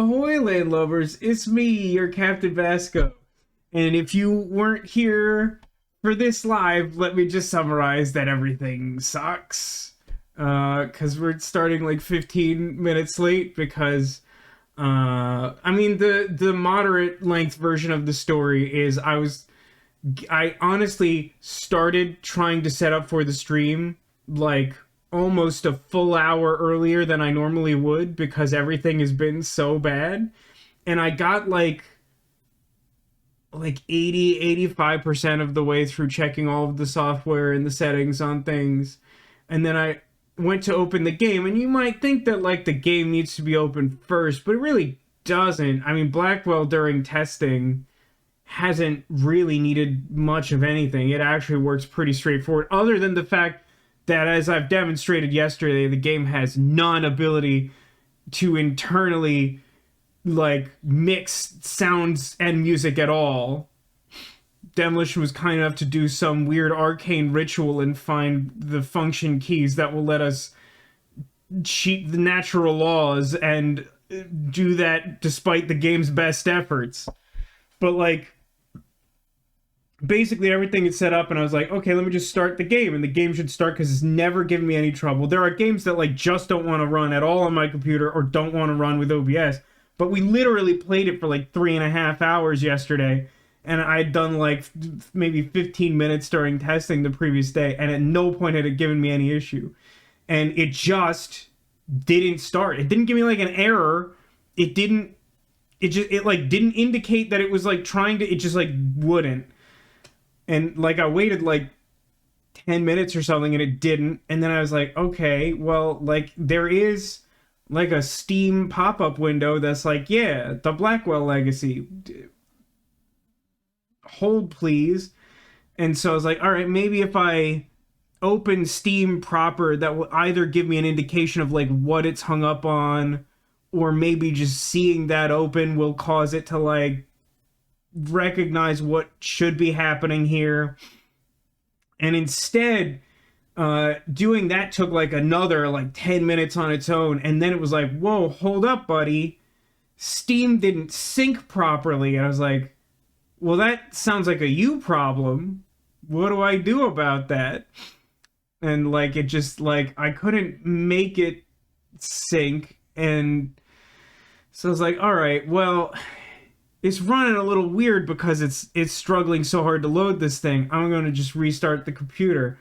Ahoy, landlubbers! It's me, your Captain Vasco. And if you weren't here for this live, let me just summarize that everything sucks. Because we're starting like 15 minutes late because, the moderate length version of the story is I honestly started trying to set up for the stream like almost a full hour earlier than I normally would because everything has been so bad. And I got like 85% of the way through checking all of the software and the settings on things. And then I went to open the game, and you might think that like the game needs to be opened first, but it really doesn't. I mean, Blackwell during testing hasn't really needed much of anything. It actually works pretty straightforward, other than the fact that, as I've demonstrated yesterday, the game has none ability to internally like mix sounds and music at all. Demolition was kind enough to do some weird arcane ritual and find the function keys that will let us cheat the natural laws and do that despite the game's best efforts. But like, basically everything is set up, and I was like, okay, let me just start the game, and the game should start because it's never given me any trouble. There are games that like just don't want to run at all on my computer or don't want to run with OBS, but we literally played it for like 3.5 hours yesterday, and I'd done like maybe 15 minutes during testing the previous day, and at no point had it given me any issue. And it just didn't start. It didn't give me like an error. It didn't indicate that it was like trying to, it just like wouldn't. And like I waited like 10 minutes or something and it didn't. And then I was like, okay, well, like there is like a Steam pop-up window that's like, yeah, the Blackwell Legacy. Hold please. And so I was like, all right, maybe if I open Steam proper, that will either give me an indication of like what it's hung up on, or maybe just seeing that open will cause it to like recognize what should be happening here. And instead, doing that took like another like 10 minutes on its own, and then it was like, whoa, hold up, buddy, Steam didn't sync properly. And I was like, well, that sounds like a you problem. What do I do about that? And like it just like I couldn't make it sync. And so I was like, all right, well, it's running a little weird because it's struggling so hard to load this thing. I'm going to just restart the computer.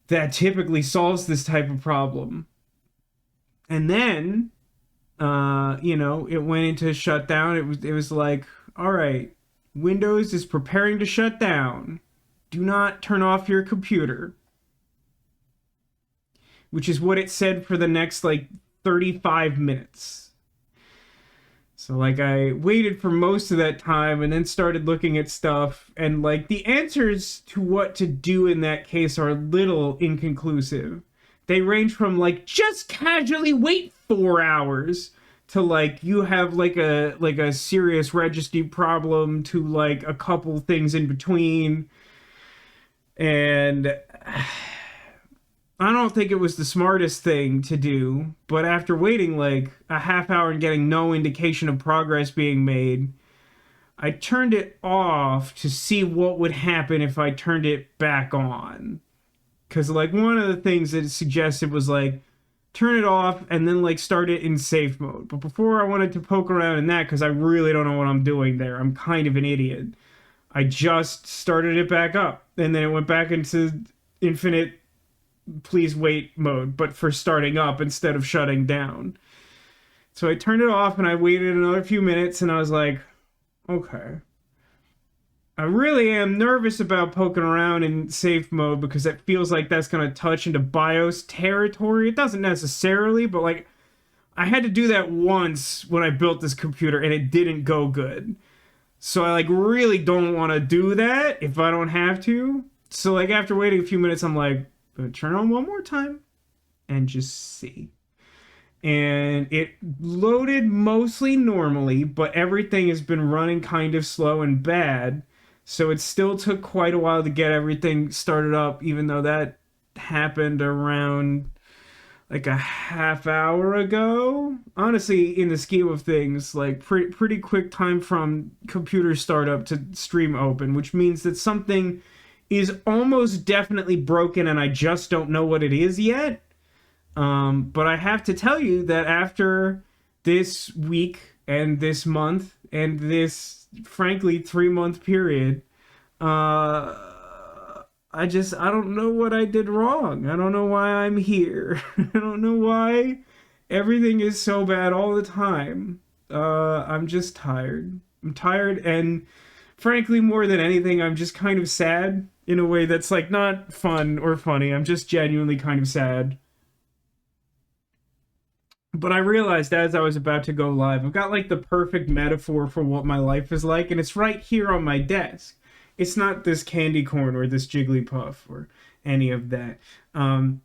That typically solves this type of problem. And then, it went into shutdown. It was like, all right, Windows is preparing to shut down. Do not turn off your computer. Which is what it said for the next like 35 minutes. So like I waited for most of that time and then started looking at stuff, and like the answers to what to do in that case are a little inconclusive. They range from like just casually wait 4 hours to like you have like a serious registry problem to like a couple things in between. And I don't think it was the smartest thing to do, but after waiting like a half hour and getting no indication of progress being made, I turned it off to see what would happen if I turned it back on. Because like one of the things that it suggested was like, turn it off and then like start it in safe mode. But before I wanted to poke around in that, because I really don't know what I'm doing there, I'm kind of an idiot, I just started it back up. And then it went back into infinite please wait mode, but for starting up instead of shutting down. So I turned it off and I waited another few minutes, and I was like, okay, I really am nervous about poking around in safe mode because it feels like that's going to touch into BIOS territory. It doesn't necessarily, but like I had to do that once when I built this computer and it didn't go good. So I like really don't want to do that if I don't have to. So like after waiting a few minutes, I'm like, turn on one more time and just see. And it loaded mostly normally, but everything has been running kind of slow and bad. So it still took quite a while to get everything started up, even though that happened around like a half hour ago. Honestly, in the scheme of things, like pretty quick time from computer startup to stream open, which means that something is almost definitely broken and I just don't know what it is yet. But I have to tell you that after this week and this month and this, frankly, 3 month period, uh, I don't know what I did wrong. I don't know why I'm here. I don't know why everything is so bad all the time. I'm just tired. I'm tired, and frankly, more than anything, I'm just kind of sad in a way that's like not fun or funny. I'm just genuinely kind of sad. But I realized as I was about to go live, I've got like the perfect metaphor for what my life is like, and it's right here on my desk. It's not this candy corn or this Jigglypuff or any of that. Um,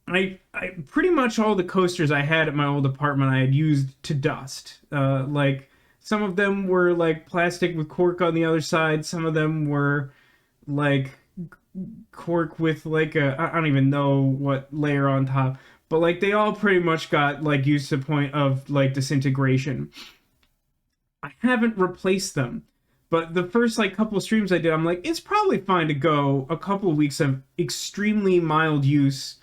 I pretty much all the coasters I had at my old apartment I had used to dust. Like some of them were like plastic with cork on the other side. Some of them were like cork with like I don't even know what layer on top, but like they all pretty much got like used to the point of like disintegration. I haven't replaced them, but the first like couple streams I did, I'm like, it's probably fine to go a couple of weeks of extremely mild use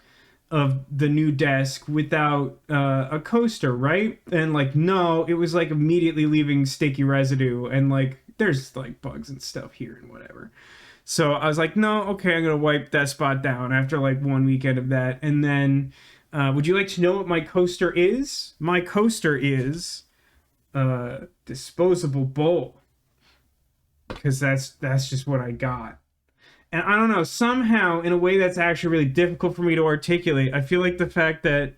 of the new desk without a coaster, right? And like, no, it was like immediately leaving sticky residue, and like, there's like bugs and stuff here and whatever. So I was like, no, okay, I'm gonna wipe that spot down after like one weekend of that. And then, would you like to know what my coaster is? My coaster is a disposable bowl because that's just what I got. And I don't know, somehow in a way that's actually really difficult for me to articulate, I feel like the fact that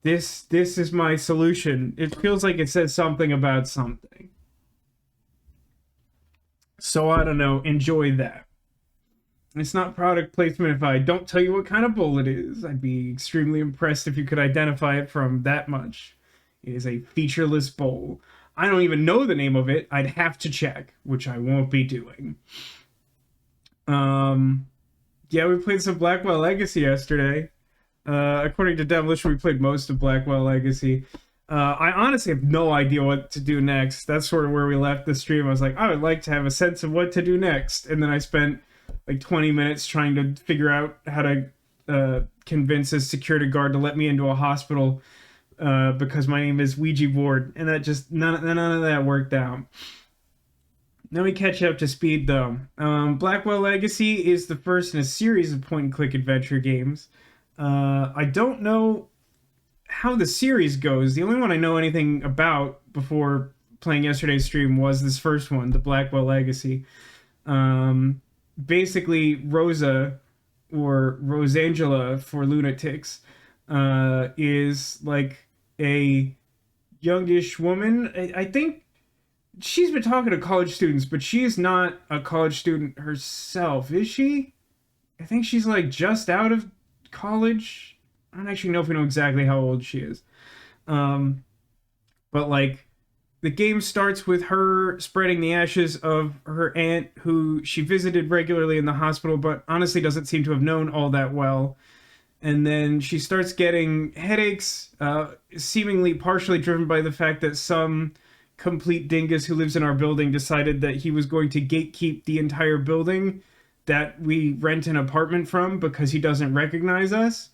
this is my solution, it feels like it says something about something. So I don't know, enjoy that. It's not product placement if I don't tell you what kind of bowl it is. I'd be extremely impressed if you could identify it from that much. It is a featureless bowl. I don't even know the name of it. I'd have to check, which I won't be doing. Um, yeah, we played some Blackwell Legacy yesterday. According to Demolition, we played most of Blackwell Legacy. I honestly have no idea what to do next. That's sort of where we left the stream. I was like, I would like to have a sense of what to do next. And then I spent like 20 minutes trying to figure out how to convince a security guard to let me into a hospital because my name is Ouija board. And that just, none of that worked out. Let me catch up to speed though. Blackwell Legacy is the first in a series of point and click adventure games. I don't know how the series goes. The only one I know anything about before playing yesterday's stream was this first one, the Blackwell Legacy. Basically, Rosa, or Rosangela for lunatics, is like a youngish woman. I think she's been talking to college students, but she is not a college student herself, is she? I think she's like just out of college. I don't actually know if we know exactly how old she is. Um, but like the game starts with her spreading the ashes of her aunt who she visited regularly in the hospital, but honestly doesn't seem to have known all that well. And then she starts getting headaches, seemingly partially driven by the fact that some complete dingus who lives in our building decided that he was going to gatekeep the entire building that we rent an apartment from because he doesn't recognize us.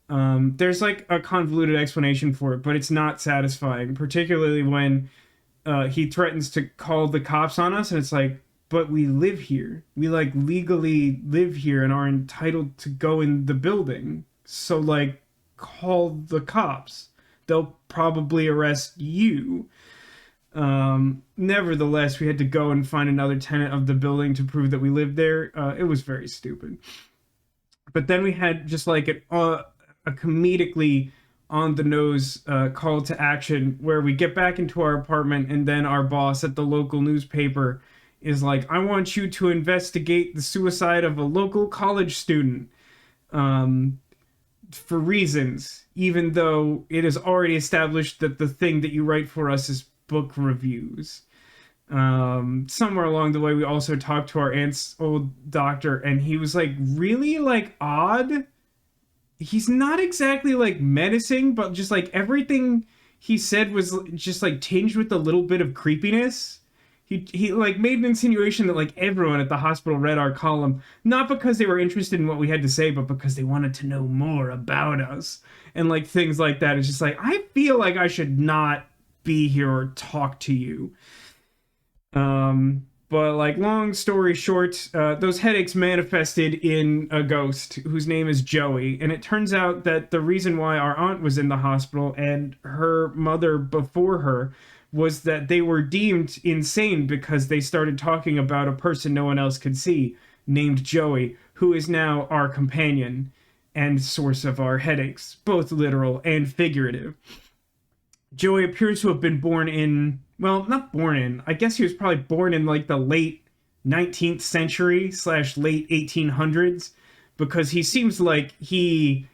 There's like a convoluted explanation for it, but it's not satisfying, particularly when he threatens to call the cops on us, and it's like, but we live here. We like legally live here and are entitled to go in the building. So like, call the cops. They'll probably arrest you. Nevertheless, we had to go and find another tenant of the building to prove that we lived there. It was very stupid. But then we had just like a comedically on the nose call to action where we get back into our apartment and then our boss at the local newspaper is like, I want you to investigate the suicide of a local college student for reasons, even though it is already established that the thing that you write for us is book reviews. Somewhere along the way, we also talked to our aunt's old doctor, and he was like really like odd he's not exactly like menacing, but just like everything he said was just like tinged with a little bit of creepiness. He like made an insinuation that like everyone at the hospital read our column, not because they were interested in what we had to say, but because they wanted to know more about us. And like things like that. It's just like, I feel like I should not be here or talk to you. But like, long story short, those headaches manifested in a ghost whose name is Joey, and it turns out that the reason why our aunt was in the hospital and her mother before her was that they were deemed insane because they started talking about a person no one else could see, named Joey, who is now our companion and source of our headaches, both literal and figurative. Joey appears to have been born in, well, not born in, I guess he was probably born in like the late 19th century slash late 1800s, because he seems like he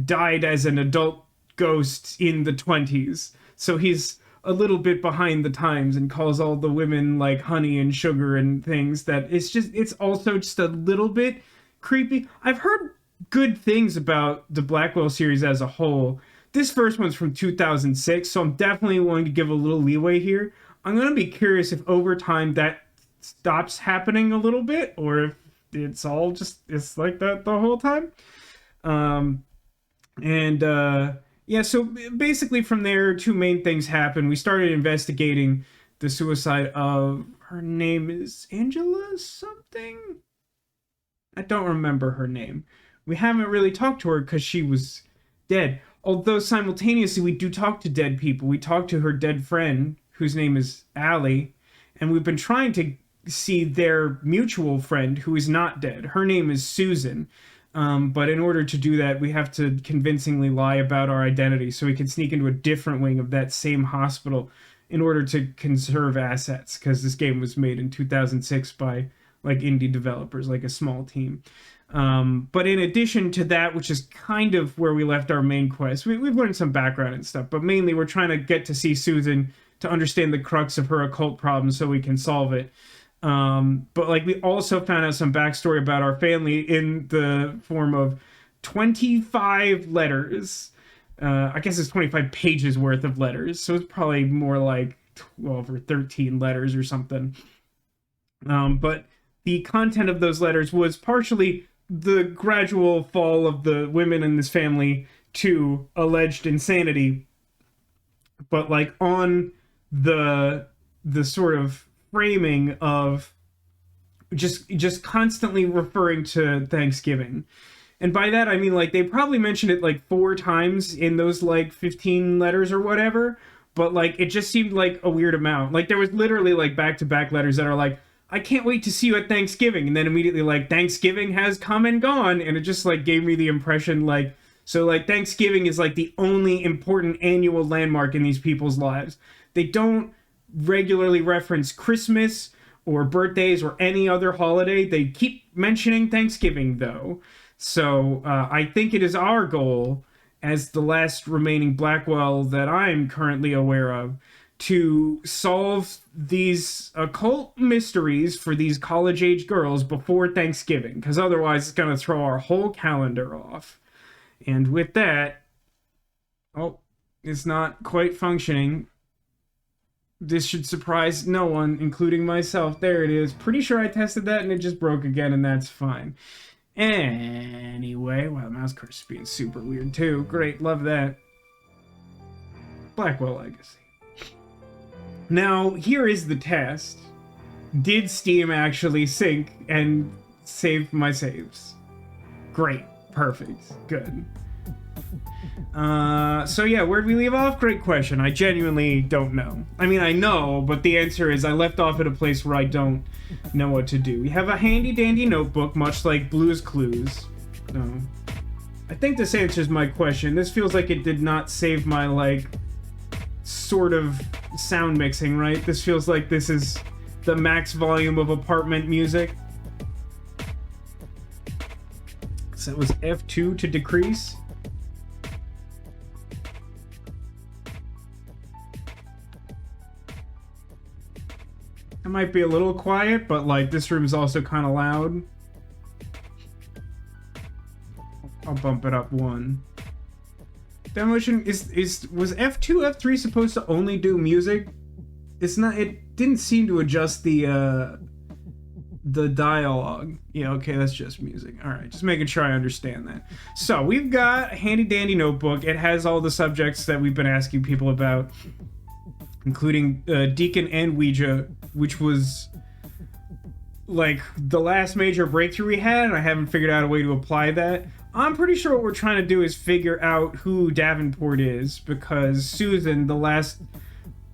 died as an adult ghost in the 20s. So he's a little bit behind the times and calls all the women like honey and sugar and things. That it's also just a little bit creepy. I've heard good things about the Blackwell series as a whole. This first one's from 2006, so I'm definitely willing to give a little leeway here. I'm going to be curious if over time that stops happening a little bit, or if it's like that the whole time. Yeah, so basically from there, two main things happened. We started investigating the suicide of, her name is Angela something? I don't remember her name. We haven't really talked to her because she was dead. Although simultaneously we do talk to dead people. We talk to her dead friend, whose name is Allie, and we've been trying to see their mutual friend who is not dead. Her name is Susan. But in order to do that, we have to convincingly lie about our identity so we can sneak into a different wing of that same hospital in order to conserve assets, because this game was made in 2006 by like indie developers, like a small team. But in addition to that, which is kind of where we left our main quest, we've learned some background and stuff, but mainly we're trying to get to see Susan to understand the crux of her occult problem so we can solve it. But like we also found out some backstory about our family in the form of 25 letters. I guess it's 25 pages worth of letters, so it's probably more like 12 or 13 letters or something. But the content of those letters was partially the gradual fall of the women in this family to alleged insanity, but like on the sort of framing of just constantly referring to Thanksgiving. And by that I mean like they probably mentioned it like 4 times in those like 15 letters or whatever, but like it just seemed like a weird amount. Like there was literally like back-to-back letters that are like, I can't wait to see you at Thanksgiving, and then immediately like Thanksgiving has come and gone, and it just like gave me the impression like, so like Thanksgiving is like the only important annual landmark in these people's lives. They don't regularly reference Christmas or birthdays or any other holiday. They keep mentioning Thanksgiving though. So I think it is our goal as the last remaining Blackwell that I'm currently aware of to solve these occult mysteries for these college-age girls before Thanksgiving, because otherwise it's going to throw our whole calendar off. And with that, oh, it's not quite functioning. This should surprise no one, including myself. There it is. Pretty sure I tested that and it just broke again, and that's fine. Anyway, wow, the mouse cursor is being super weird too. Great, love that. Blackwell Legacy. Now, here is the test. Did Steam actually sync and save my saves? Great. Perfect. Good. So yeah, where'd we leave off? Great question. I genuinely don't know. I mean, I know, but the answer is I left off at a place where I don't know what to do. We have a handy-dandy notebook, much like Blue's Clues. No. I think this answers my question. This feels like it did not save my, like, sort of sound mixing, right? This feels like this is the max volume of apartment music. So that was F2 to decrease. It might be a little quiet, but like this room is also kind of loud. I'll bump it up 1. Demolition was F2, F3 supposed to only do music? It's not. It didn't seem to adjust the dialogue. Yeah, okay, that's just music. All right, just making sure I understand that. So we've got a handy dandy notebook. It has all the subjects that we've been asking people about, including Deacon and Ouija, which was like the last major breakthrough we had, and I haven't figured out a way to apply that. I'm pretty sure what we're trying to do is figure out who Davenport is, because Susan, the last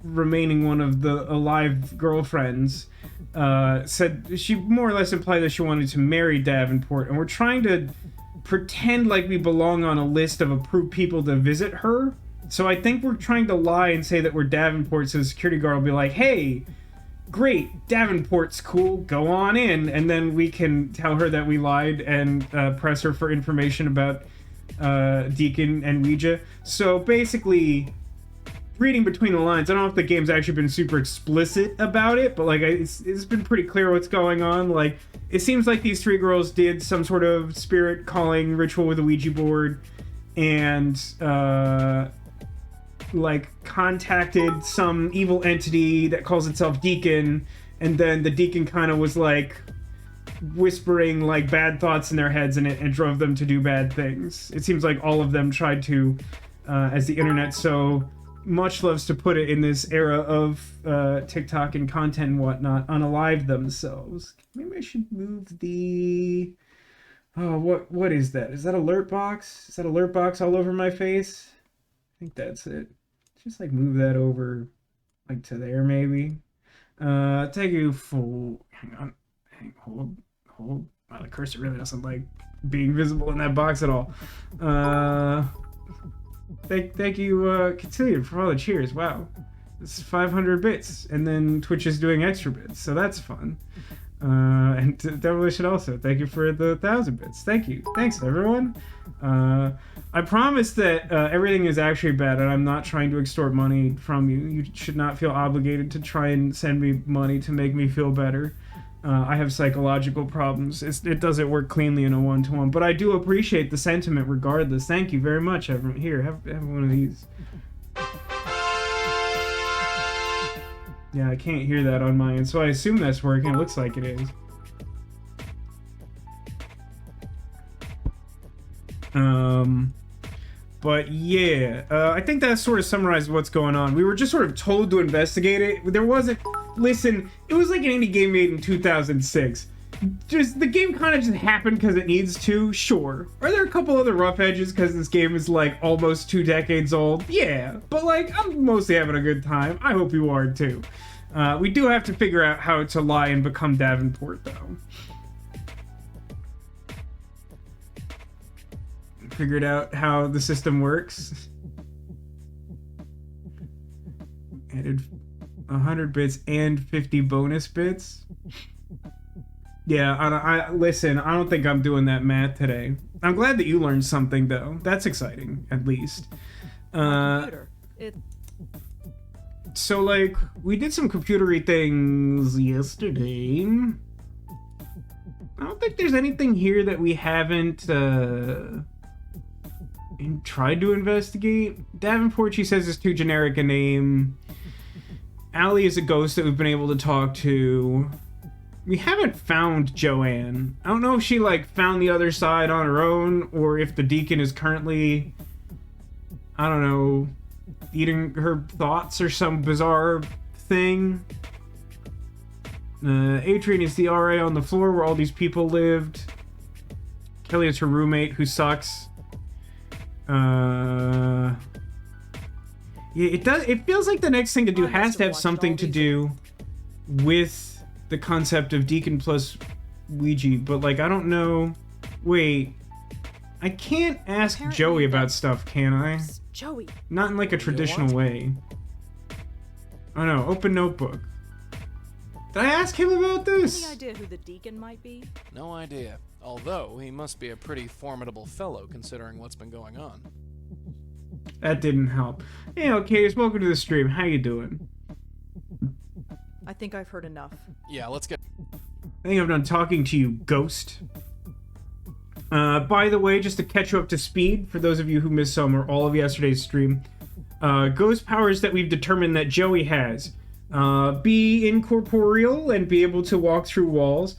remaining one of the alive girlfriends, said she more or less implied that she wanted to marry Davenport, and we're trying to pretend like we belong on a list of approved people to visit her. So I think we're trying to lie and say that we're Davenport, so the security guard will be like, hey, great, Davenport's cool, go on in, and then we can tell her that we lied and press her for information about Deacon and Ouija. So basically, reading between the lines, I don't know if the game's actually been super explicit about it, but like it's been pretty clear what's going on. Like, it seems like these 3 girls did some sort of spirit calling ritual with a Ouija board, and like contacted some evil entity that calls itself Deacon, and then the Deacon kind of was like whispering like bad thoughts in their heads, and it drove them to do bad things. It seems like all of them tried to, as the internet so much loves to put it in this era of TikTok and content and whatnot, unalive themselves. Maybe I should move the... Oh, what is that? Is that alert box? Is that alert box all over my face? I think that's it. Just like move that over like to there maybe. Thank you for... Hang on. Hold. Wow, the cursor really doesn't like being visible in that box at all. Thank you, Catillion, for all the cheers. Wow. It's 500 bits, and then Twitch is doing extra bits, so that's fun. And Demolition also, thank you for the 1,000 bits. Thank you. Thanks, everyone. I promise that everything is actually bad, and I'm not trying to extort money from you. You should not feel obligated to try and send me money to make me feel better. I have psychological problems. It doesn't work cleanly in a one-to-one, but I do appreciate the sentiment regardless. Thank you very much, everyone. Here, have one of these. Yeah, I can't hear that on my end, so I assume that's working. It looks like it is. But yeah, I think that sort of summarizes what's going on. We were just sort of told to investigate it. There wasn't... Listen, it was like an indie game made in 2006. The game kind of just happened because it needs to, sure. Are there a couple other rough edges because this game is like almost 2 decades old? Yeah, but like, I'm mostly having a good time. I hope you are too. We do have to figure out how to lie and become Davenport though. Figured out how the system works. Added 100 bits and 50 bonus bits. Yeah, I listen, I don't think I'm doing that math today. I'm glad that you learned something though. That's exciting, at least. So like, we did some computery things yesterday. I don't think there's anything here that we haven't tried to investigate. Davenport, she says, is too generic a name. Allie is a ghost that we've been able to talk to. We haven't found Joanne. I don't know if she like found the other side on her own, or if the Deacon is currently, I don't know, eating her thoughts or some bizarre thing. Adrian is the RA on the floor where all these people lived. Kelly is her roommate who sucks. Yeah, it feels like the next thing to do has to have something to do with the concept of Deacon plus Ouija, but like, I don't know. Wait, I can't ask apparently Joey about stuff, can I? Joey. Not in like a traditional way. Oh no, open notebook. Did I ask him about this? Any idea who the Deacon might be? No idea. Although, he must be a pretty formidable fellow considering what's been going on. That didn't help. Hey, okay, welcome to the stream. How you doing? I think I've heard enough. Yeah, let's get... I think I'm done talking to you, ghost. By the way, just to catch you up to speed, for those of you who missed some or all of yesterday's stream, ghost powers that we've determined that Joey has. Be incorporeal and be able to walk through walls.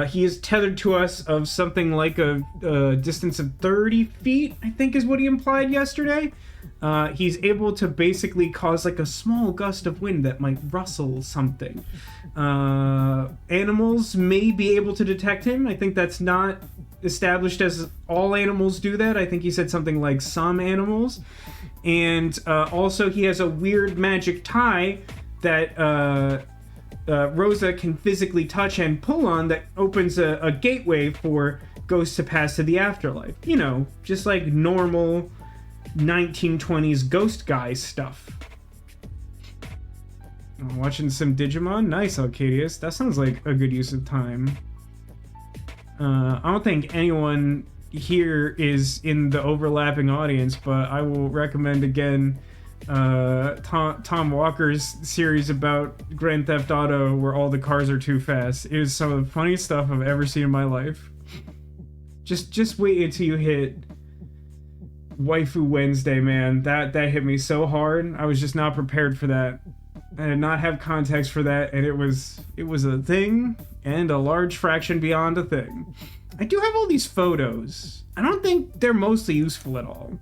He is tethered to us of something like a distance of 30 feet, I think is what he implied yesterday. He's able to basically cause like a small gust of wind that might rustle something. Animals may be able to detect him. I think that's not established as all animals do that. I think he said something like some animals. And also he has a weird magic tie that Rosa can physically touch and pull on that opens a gateway for ghosts to pass to the afterlife. You know, just like normal 1920s ghost guy stuff. Watching some Digimon? Nice, Arcadius. That sounds like a good use of time. I don't think anyone here is in the overlapping audience, but I will recommend again Tom Walker's series about Grand Theft Auto where all the cars are too fast. It is some of the funniest stuff I've ever seen in my life. Just wait until you hit Waifu Wednesday, man. That hit me so hard. I was just not prepared for that. I did not have context for that, and it was a thing and a large fraction beyond a thing. I do have all these photos. I don't think they're mostly useful at all.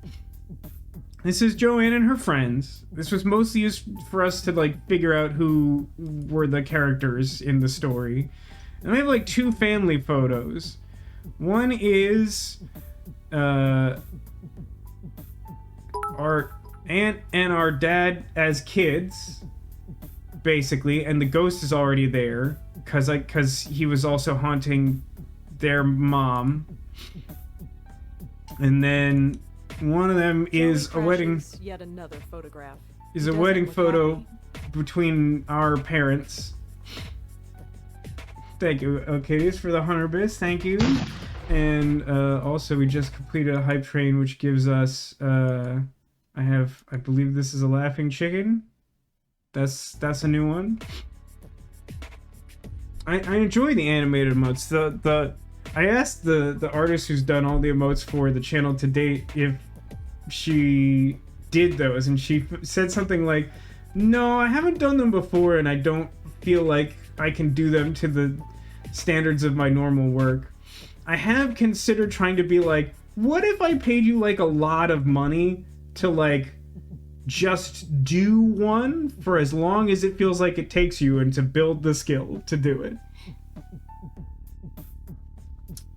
This is Joanne and her friends. This was mostly used for us to like figure out who were the characters in the story. And we have like 2 family photos. One is our aunt and our dad as kids, basically, and the ghost is already there because he was also haunting their mom. And then one of them is a wedding. Yet another photograph. Is a wedding photo between our parents. Thank you, Arcadius, for the 100 bits. Thank you. And also, we just completed a hype train, which gives us. I believe this is a laughing chicken. That's a new one. I enjoy the animated emotes. I asked the artist who's done all the emotes for the channel to date if she did those, and she said something like, "No, I haven't done them before, and I don't feel like I can do them to the standards of my normal work." I have considered trying to be like, what if I paid you like a lot of money to like just do one for as long as it feels like it takes you and to build the skill to do it?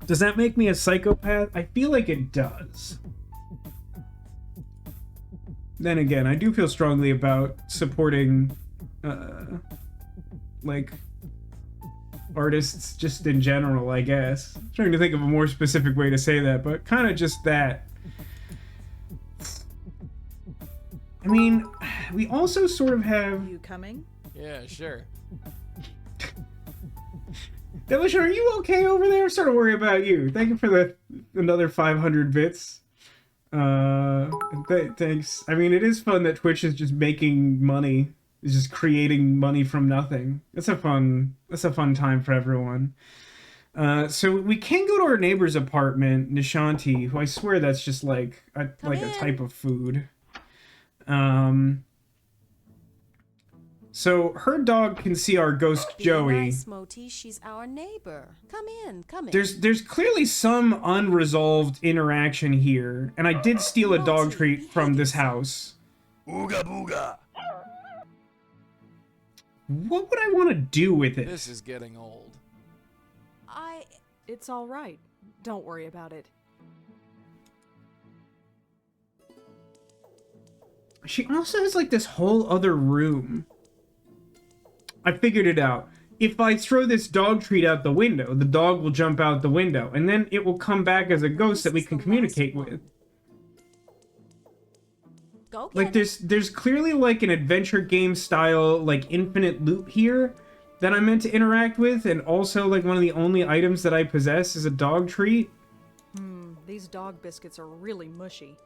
Does that make me a psychopath? I feel like it does. Then again, I do feel strongly about supporting, like, artists just in general, I guess. I'm trying to think of a more specific way to say that, but kind of just that. I mean, we also sort of have... You coming? Yeah, sure. Devilish, are you okay over there? I'm starting to worry about you. Thank you for another 500 bits. Thanks. I mean, it is fun that Twitch is just making money. It's just creating money from nothing. That's a fun time for everyone. So we can go to our neighbor's apartment, Nishanti, who I swear that's just like a type of food. So her dog can see our ghost Joey. Nice, Moti. She's our neighbor. Come in. There's clearly some unresolved interaction here, and I did steal a dog treat from this house. Ooga booga. What would I want to do with it? This is getting old. It's all right. Don't worry about it. She also has like this whole other room. I figured it out. If I throw this dog treat out the window, the dog will jump out the window, and then it will come back as a ghost that we can communicate with. Go Like there's clearly like an adventure game style like infinite loop here that I'm meant to interact with, and also like one of the only items that I possess is a dog treat. These dog biscuits are really mushy.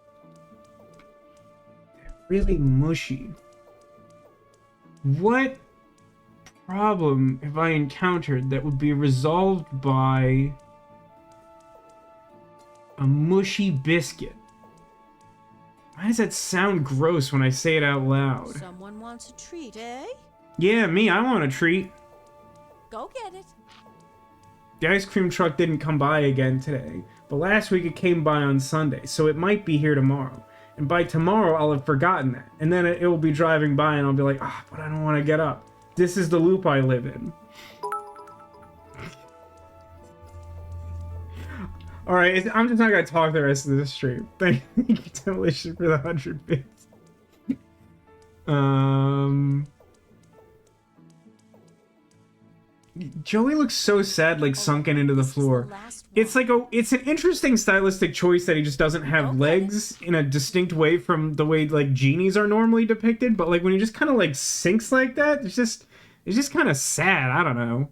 Really mushy. What problem have I encountered that would be resolved by A mushy biscuit. Why does that sound gross when I say it out loud? Someone wants a treat, eh? Yeah, me, I want a treat. Go get it. The ice cream truck didn't come by again today, but last week it came by on Sunday, so it might be here tomorrow. And by tomorrow, I'll have forgotten that. And then it will be driving by and I'll be like, but I don't want to get up. This is the loop I live in. Alright, I'm just not going to talk the rest of this stream. Thank you, Demolition, for the 100 bits. Joey looks so sad, like sunken into the floor. It's like it's an interesting stylistic choice that he just doesn't have legs in a distinct way from the way like genies are normally depicted, but like when he just kind of like sinks like that, it's just kind of sad. I don't know.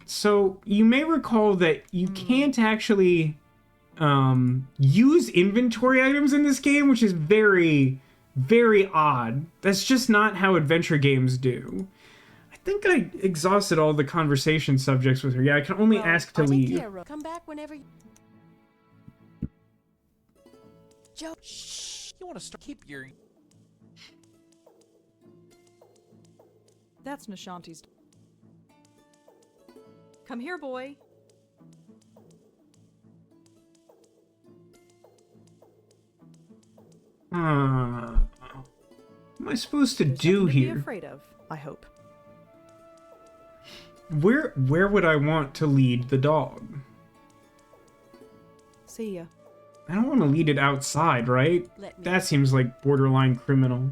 So you may recall that you can't actually use inventory items in this game, which is very, very odd. That's just not how adventure games do. I think I exhausted all the conversation subjects with her. Yeah, I can only ask to leave. Come back whenever you... Joe, shh. You want to start? Keep your... That's Nishanti's. Come here, boy. What am I supposed to There's do nothing to here? be afraid of, I hope. Where would I want to lead the dog? See ya. I don't want to lead it outside, right? That seems like borderline criminal.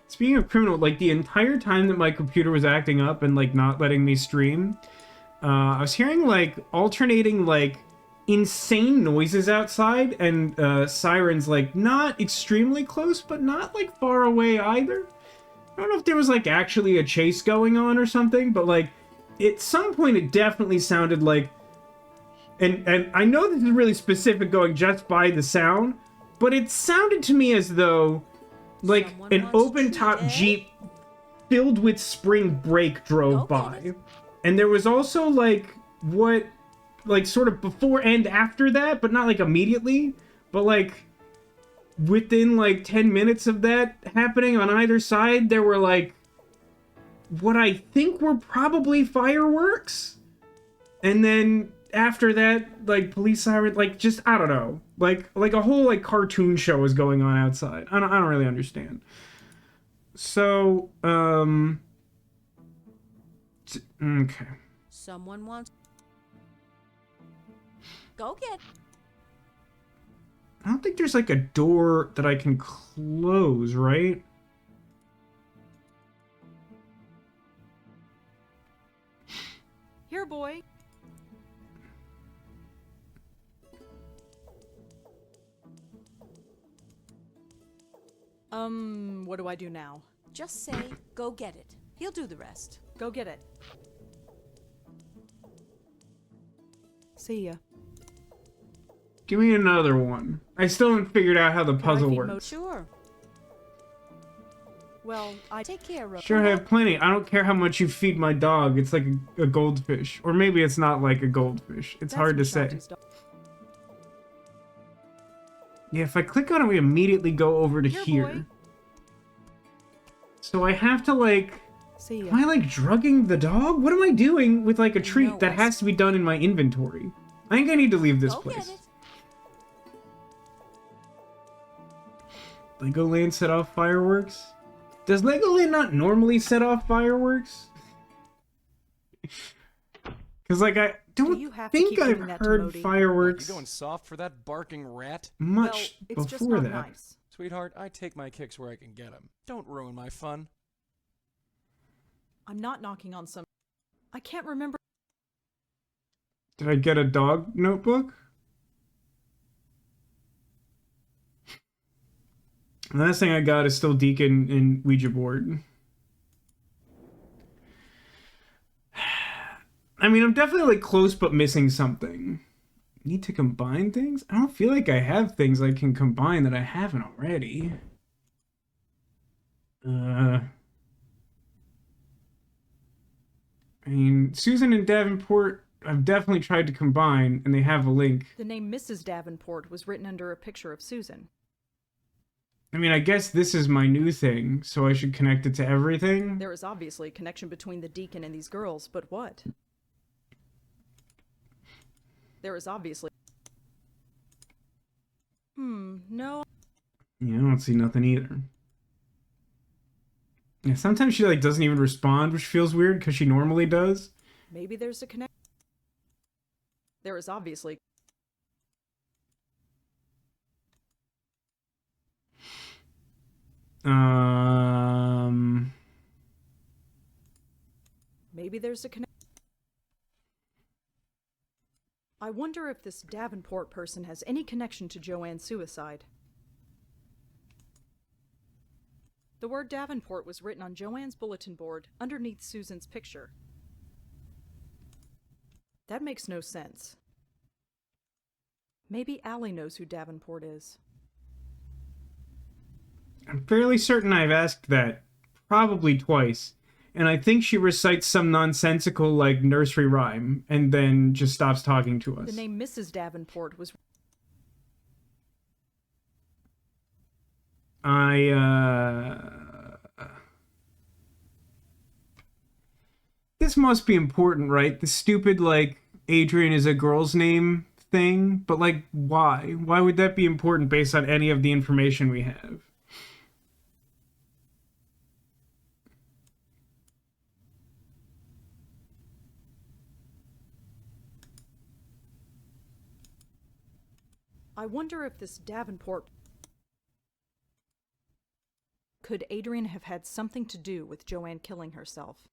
Speaking of criminal, like the entire time that my computer was acting up and like not letting me stream, I was hearing like alternating like insane noises outside and sirens like not extremely close but not like far away either. I don't know if there was like actually a chase going on or something, but like at some point it definitely sounded like, and I know this is really specific going just by the sound, but it sounded to me as though like an open-top Jeep filled with Spring Break drove by. And there was also like what, like sort of before and after that, but not like immediately, but like within like 10 minutes of that happening on either side, there were like what I think were probably fireworks. And then after that, like police siren, like just, I don't know, like a whole like cartoon show is going on outside. I don't really understand. So, okay. Someone wants... Go get... I don't think there's like a door that I can close, right? Here, boy. What do I do now? Just say, go get it. He'll do the rest. Go get it. See ya. Give me another one. I still haven't figured out how the puzzle works. Sure. Well, I Take care, Rose. Sure, I have plenty. I don't care how much you feed my dog. It's like a goldfish. Or maybe it's not like a goldfish. It's hard to say. Yeah, if I click on it, we immediately go over to here. Boy. So I have to like... See ya. Am I like drugging the dog? What am I doing with like a treat know that what's- has to be done in my inventory? I think I need to leave this Go get place. it. Legoland set off fireworks? Does Legoland not normally set off fireworks? Because like I don't you have to think keep I've doing that to heard Modi? fireworks You going soft for that barking rat? much well, it's just before not that. nice. Sweetheart, I take my kicks where I can get them. Don't ruin my fun. I'm not knocking on some... I can't remember... Did I get a dog notebook? The last thing I got is still Deacon and Ouija board. I mean, I'm definitely like close but missing something. Need to combine things? I don't feel like I have things I can combine that I haven't already. I mean, Susan and Davenport I've definitely tried to combine, and they have a link. The name Mrs. Davenport was written under a picture of Susan. I mean, I guess this is my new thing, so I should connect it to everything. There is obviously a connection between the deacon and these girls, but what? There is obviously... no. Yeah, I don't see nothing either. Yeah, sometimes she like doesn't even respond, which feels weird because she normally does. Maybe there's a connection. There is obviously... Maybe there's a connection. I wonder if this Davenport person has any connection to Joanne's suicide. The word Davenport was written on Joanne's bulletin board underneath Susan's picture. That makes no sense. Maybe Allie knows who Davenport is. I'm fairly certain I've asked that probably twice, and I think she recites some nonsensical like nursery rhyme and then just stops talking to us. The name Mrs. Davenport was... This must be important, right? The stupid, like, Adrian is a girl's name thing, but, like, why? Why would that be important based on any of the information we have? I wonder if this Davenport... Could Adrian have had something to do with Joanne killing herself?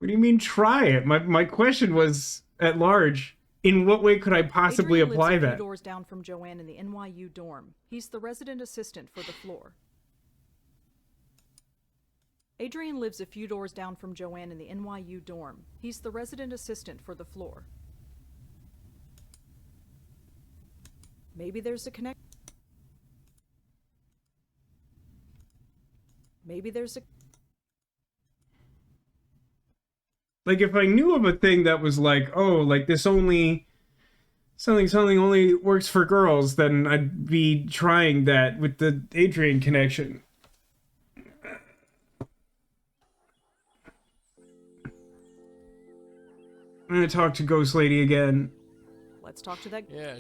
What do you mean, try it? My question was, at large, in what way could I possibly Adrian apply lives a that? few doors down from Joanne in the NYU dorm. He's the resident assistant for the floor. Adrian lives a few doors down from Joanne in the NYU dorm. He's the resident assistant for the floor. Maybe there's a connection. Maybe there's a... Like, if I knew of a thing that was like, oh, like this only... Something only works for girls, then I'd be trying that with the Adrian connection. I'm gonna talk to Ghost Lady again. Let's talk to that... Yeah.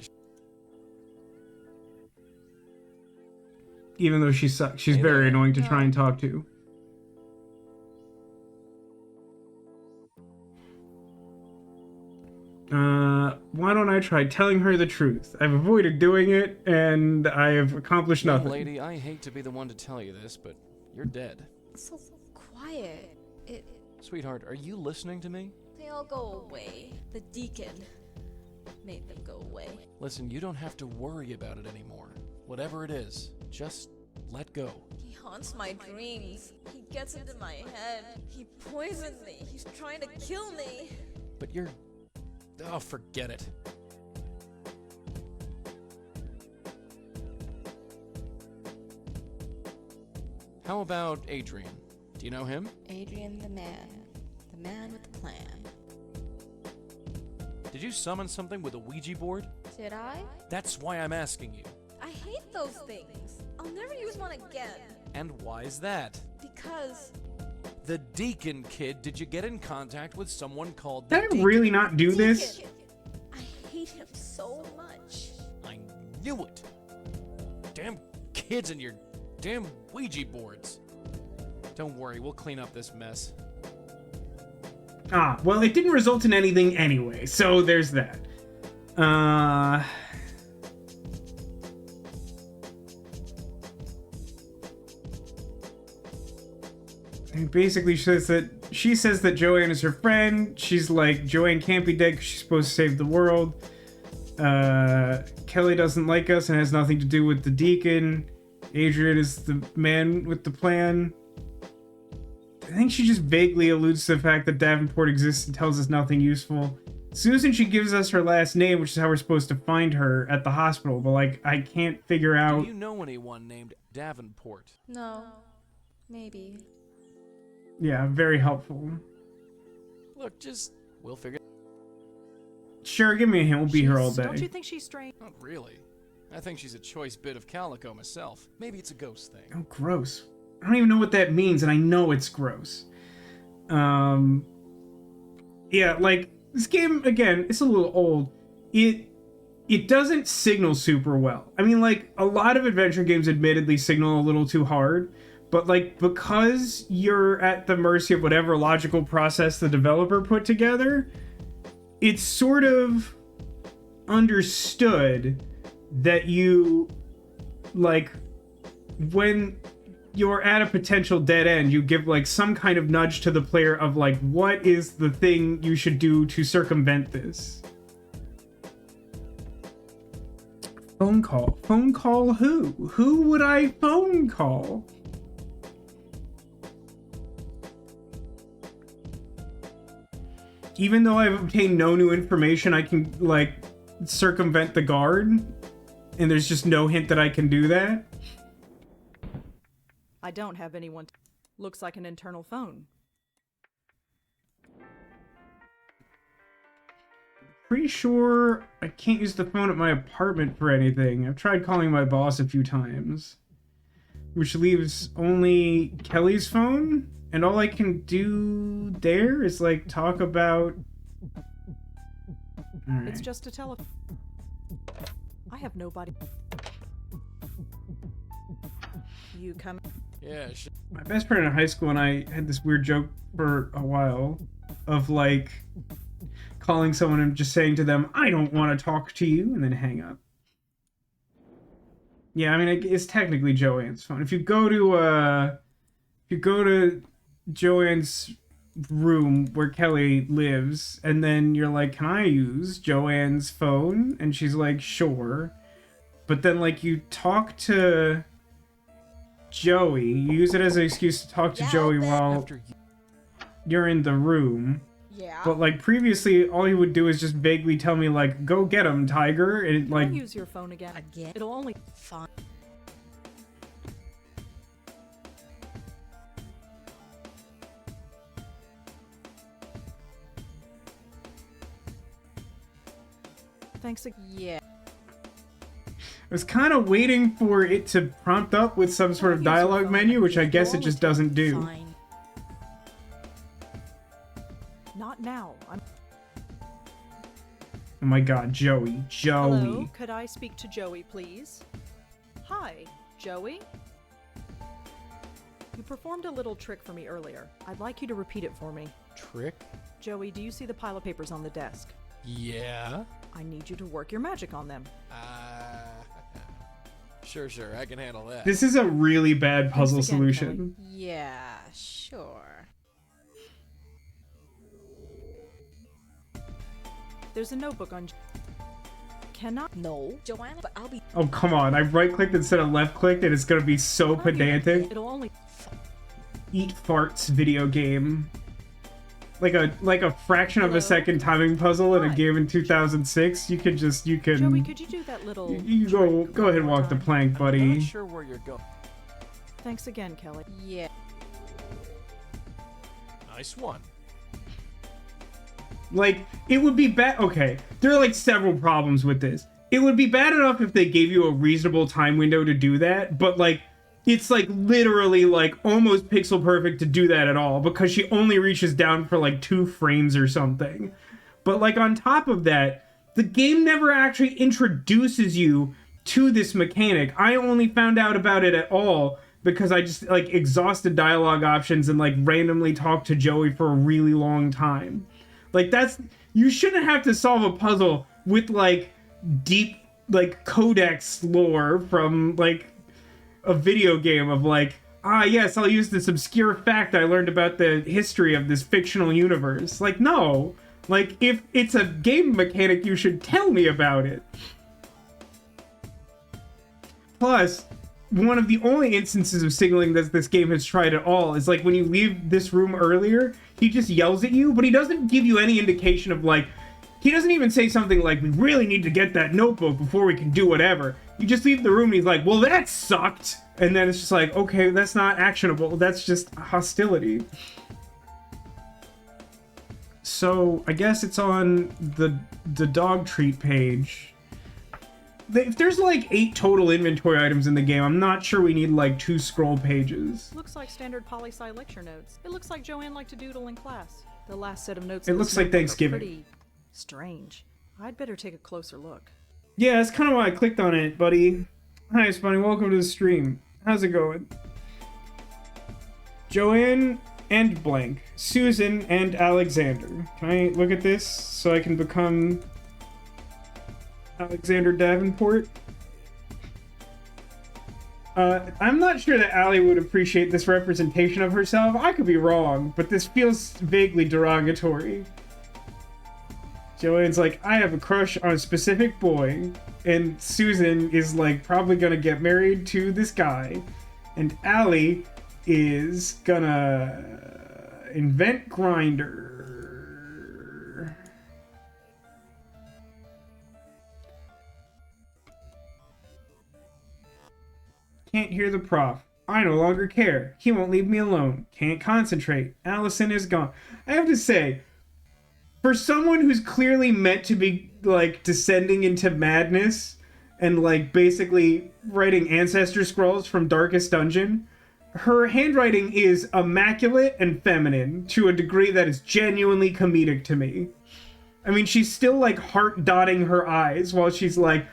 Even though she sucks. She's Hey very there. annoying to try and talk to. Why don't I try telling her the truth? I've avoided doing it, and I have accomplished Young nothing. lady, I hate to be the one to tell you this, but you're dead. So quiet. Sweetheart, are you listening to me? They all go away. The deacon made them go away. Listen, you don't have to worry about it anymore. Whatever it is, just let go. He haunts my dreams. He gets into my head. He poisoned me. He's trying to kill me. But you're... Oh, forget it. How about Adrian? Do you know him? Adrian the man. The man with the plan. Did you summon something with a Ouija board? Did I? That's why I'm asking you. I hate those things. I'll never use one again. And why's that? Because The Deacon kid, did you get in contact with someone called the Did I Deacon? really not do this? Deacon. I hate him so much. I knew it. Damn kids and your damn Ouija boards. Don't worry, we'll clean up this mess. Ah, well, it didn't result in anything anyway, so there's that. And basically she says that Joanne is her friend. She's like, Joanne can't be dead because she's supposed to save the world. Kelly doesn't like us and has nothing to do with the Deacon. Adrian is the man with the plan. I think she just vaguely alludes to the fact that Davenport exists and tells us nothing useful. Susan, she gives us her last name, which is how we're supposed to find her at the hospital, but like, I can't figure out... Do you know anyone named Davenport? No. Maybe. Yeah, very helpful. Look, we'll figure Sure, give me a hint. We'll be here all Don't you day. think she's strange? Not really. I think she's a choice bit of calico myself. Maybe it's a ghost thing. Oh, gross. I don't even know what that means, and I know it's gross. Yeah, like, this game, again, it's a little old. It doesn't signal super well. I mean, like, a lot of adventure games admittedly signal a little too hard, but, like, because you're at the mercy of whatever logical process the developer put together, it's sort of understood that you, like, when you're at a potential dead end, you give, like, some kind of nudge to the player of, like, what is the thing you should do to circumvent this? Phone call. Phone call who? Who would I phone call? Even though I've obtained no new information, I can, like, circumvent the guard, and there's just no hint that I can do that. I don't have anyone. Looks like an internal phone. Pretty sure I can't use the phone at my apartment for anything. I've tried calling my boss a few times, which leaves only Kelly's phone, and all I can do there is, like, talk about... Alright. It's just a telephone. I have nobody. You come. Yeah, My best friend in high school and I had this weird joke for a while of, like, calling someone and just saying to them, I don't want to talk to you, and then hang up. Yeah, I mean, it's technically Joanne's phone. If you go to Joanne's room where Kelly lives, and then you're like, can I use Joanne's phone? And she's like, sure. But then, like, you talk to Joey, you use it as an excuse to talk to Yeah, Joey but- while after you. you're in the room. Yeah. But, like, previously, all he would do is just vaguely tell me, like, go get him, Tiger. And, like, I'll use your phone again. Again? It'll only. Fine. Thanks. Yeah. I was kind of waiting for it to prompt up with some sort of Use your dialogue phone menu, which I again. guess it just doesn't do. Fine. Not now. I'm. Oh my god, Joey. Joey. Hello. Could I speak to Joey, please? Hi, Joey. You performed a little trick for me earlier. I'd like you to repeat it for me. Trick? Joey, do you see the pile of papers on the desk? Yeah. I need you to work your magic on them. Sure, I can handle that. This is a really bad puzzle again, solution. Yeah, sure. There's a notebook on. Cannot. No. Joanna, but I'll be. Oh, come on. I right-clicked instead of left-clicked, and it's gonna be so pedantic. It'll only. Eat farts video game. Like a fraction of Hello? a second timing puzzle in a Hi. game in 2006. You can Joey, could you do that little? you trick go ahead and one more walk the time? plank, I'm buddy. not sure where you're going. Thanks again, Kelly. Yeah. Nice one. Like, it would be bad. Okay, there are, like, several problems with this. It would be bad enough if they gave you a reasonable time window to do that, but, like, it's, like, literally, like, almost pixel perfect to do that at all, because she only reaches down for, like, 2 frames or something. But, like, on top of that, the game never actually introduces you to this mechanic. I only found out about it at all because I just, like, exhausted dialogue options and, like, randomly talked to Joey for a really long time. Like, that's... You shouldn't have to solve a puzzle with, like, deep, like, codex lore from, like, a video game of, like, yes, I'll use this obscure fact I learned about the history of this fictional universe. Like, no. Like, if it's a game mechanic, you should tell me about it. Plus, one of the only instances of signaling that this game has tried at all is, like, when you leave this room earlier, he just yells at you, but he doesn't give you any indication of, like, he doesn't even say something like, we really need to get that notebook before we can do whatever. You just leave the room and he's like, well, that sucked. And then it's just like, okay, that's not actionable. That's just hostility. So I guess it's on the dog treat page. If there's like 8 total inventory items in the game, I'm not sure we need like 2 scroll pages. Looks like standard poli-sci lecture notes. It looks like Joanne liked to doodle in class. The last set of notes. It in looks this like notebook are Thanksgiving. Pretty strange. I'd better take a closer look. Yeah, that's kind of why I clicked on it, buddy. Hi, Spunny. Welcome to the stream. How's it going? Joanne and blank. Susan and Alexander. Can I look at this so I can become Alexander Davenport? I'm not sure that Allie would appreciate this representation of herself. I could be wrong, but this feels vaguely derogatory. Joanne's like, I have a crush on a specific boy, and Susan is like probably gonna get married to this guy, and Allie is gonna invent Grindr. Can't hear the prof. I no longer care. He won't leave me alone. Can't concentrate. Allison is gone. I have to say, for someone who's clearly meant to be like descending into madness and like basically writing ancestor scrolls from Darkest Dungeon, her handwriting is immaculate and feminine to a degree that is genuinely comedic to me. I mean, she's still like heart dotting her eyes while she's like,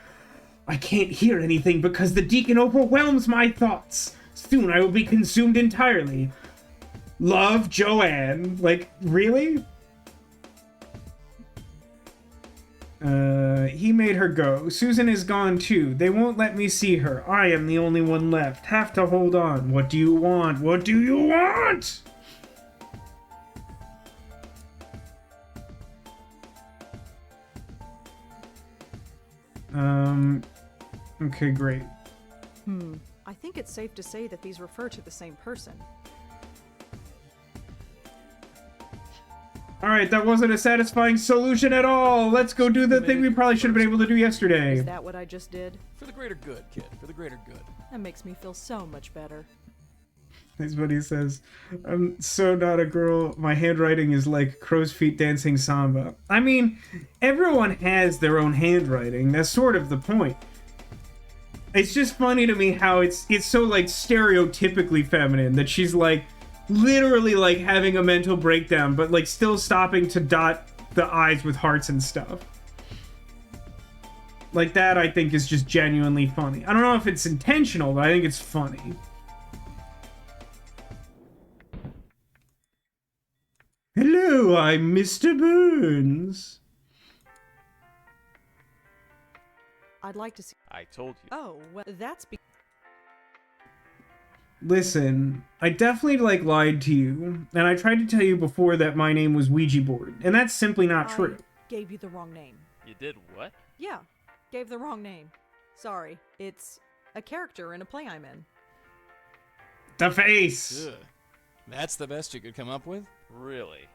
I can't hear anything because the deacon overwhelms my thoughts. Soon I will be consumed entirely. Love, Joanne. Like, really? He made her go. Susan is gone too. They won't let me see her. I am the only one left. Have to hold on. What do you want? What do you want? Okay, great. I think it's safe to say that these refer to the same person. Alright, that wasn't a satisfying solution at all. Let's go do the thing we probably should have been able to do yesterday. Is that what I just did? For the greater good, kid. For the greater good. That makes me feel so much better. His buddy says, I'm so not a girl. My handwriting is like crow's feet dancing samba. I mean, everyone has their own handwriting. That's sort of the point. It's just funny to me how it's so like stereotypically feminine that she's like literally like having a mental breakdown, but like still stopping to dot the I's with hearts and stuff. Like that, I think, is just genuinely funny. I don't know if it's intentional, but I think it's funny. Hello, I'm Mr. Burns. I'd like to see. I told you. Oh, well, that's Listen, I definitely like lied to you, and I tried to tell you before that my name was Ouija board, and that's simply not true. I gave you the wrong name. You did what? Yeah, gave the wrong name. Sorry, it's a character in a play I'm in. The face. Ugh. That's the best you could come up with? Really?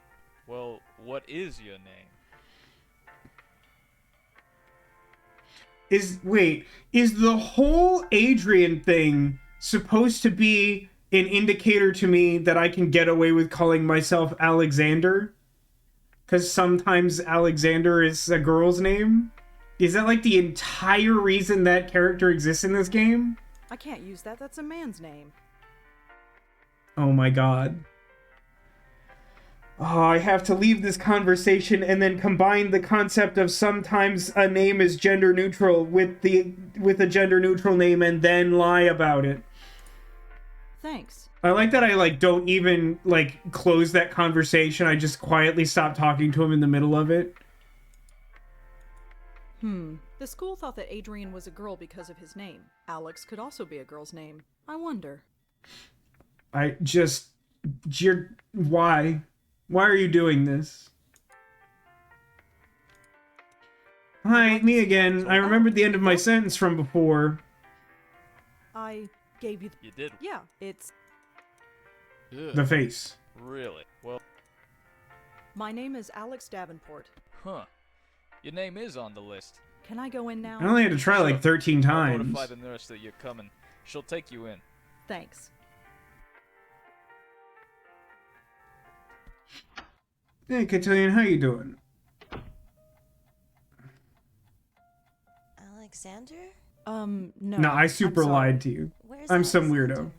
Well, what is your name? Is the whole Adrian thing supposed to be an indicator to me that I can get away with calling myself Alexander? Because sometimes Alexander is a girl's name? Is that like the entire reason that character exists in this game? I can't use that. That's a man's name. Oh my god. Oh, I have to leave this conversation and then combine the concept of sometimes a name is gender neutral with a gender neutral name and then lie about it. Thanks. I like that I like don't even like close that conversation. I just quietly stop talking to him in the middle of it. The school thought that Adrian was a girl because of his name. Alex could also be a girl's name. I wonder. Why? Why are you doing this? Hi, me again. I remembered the end of my sentence from before. I gave you. You did? Yeah, it's. Ugh. The face. Really? Well, My name is Alex Davenport. huh. Your name is on the list. Can I go in now? I only had to try like 13 I'll times. notify the nurse that you're coming. She'll take you in. Thanks. Hey, Cotillion, how you doing? Alexander? No. No, I super I'm sorry. lied to you. Where's I'm some Alexander? weirdo.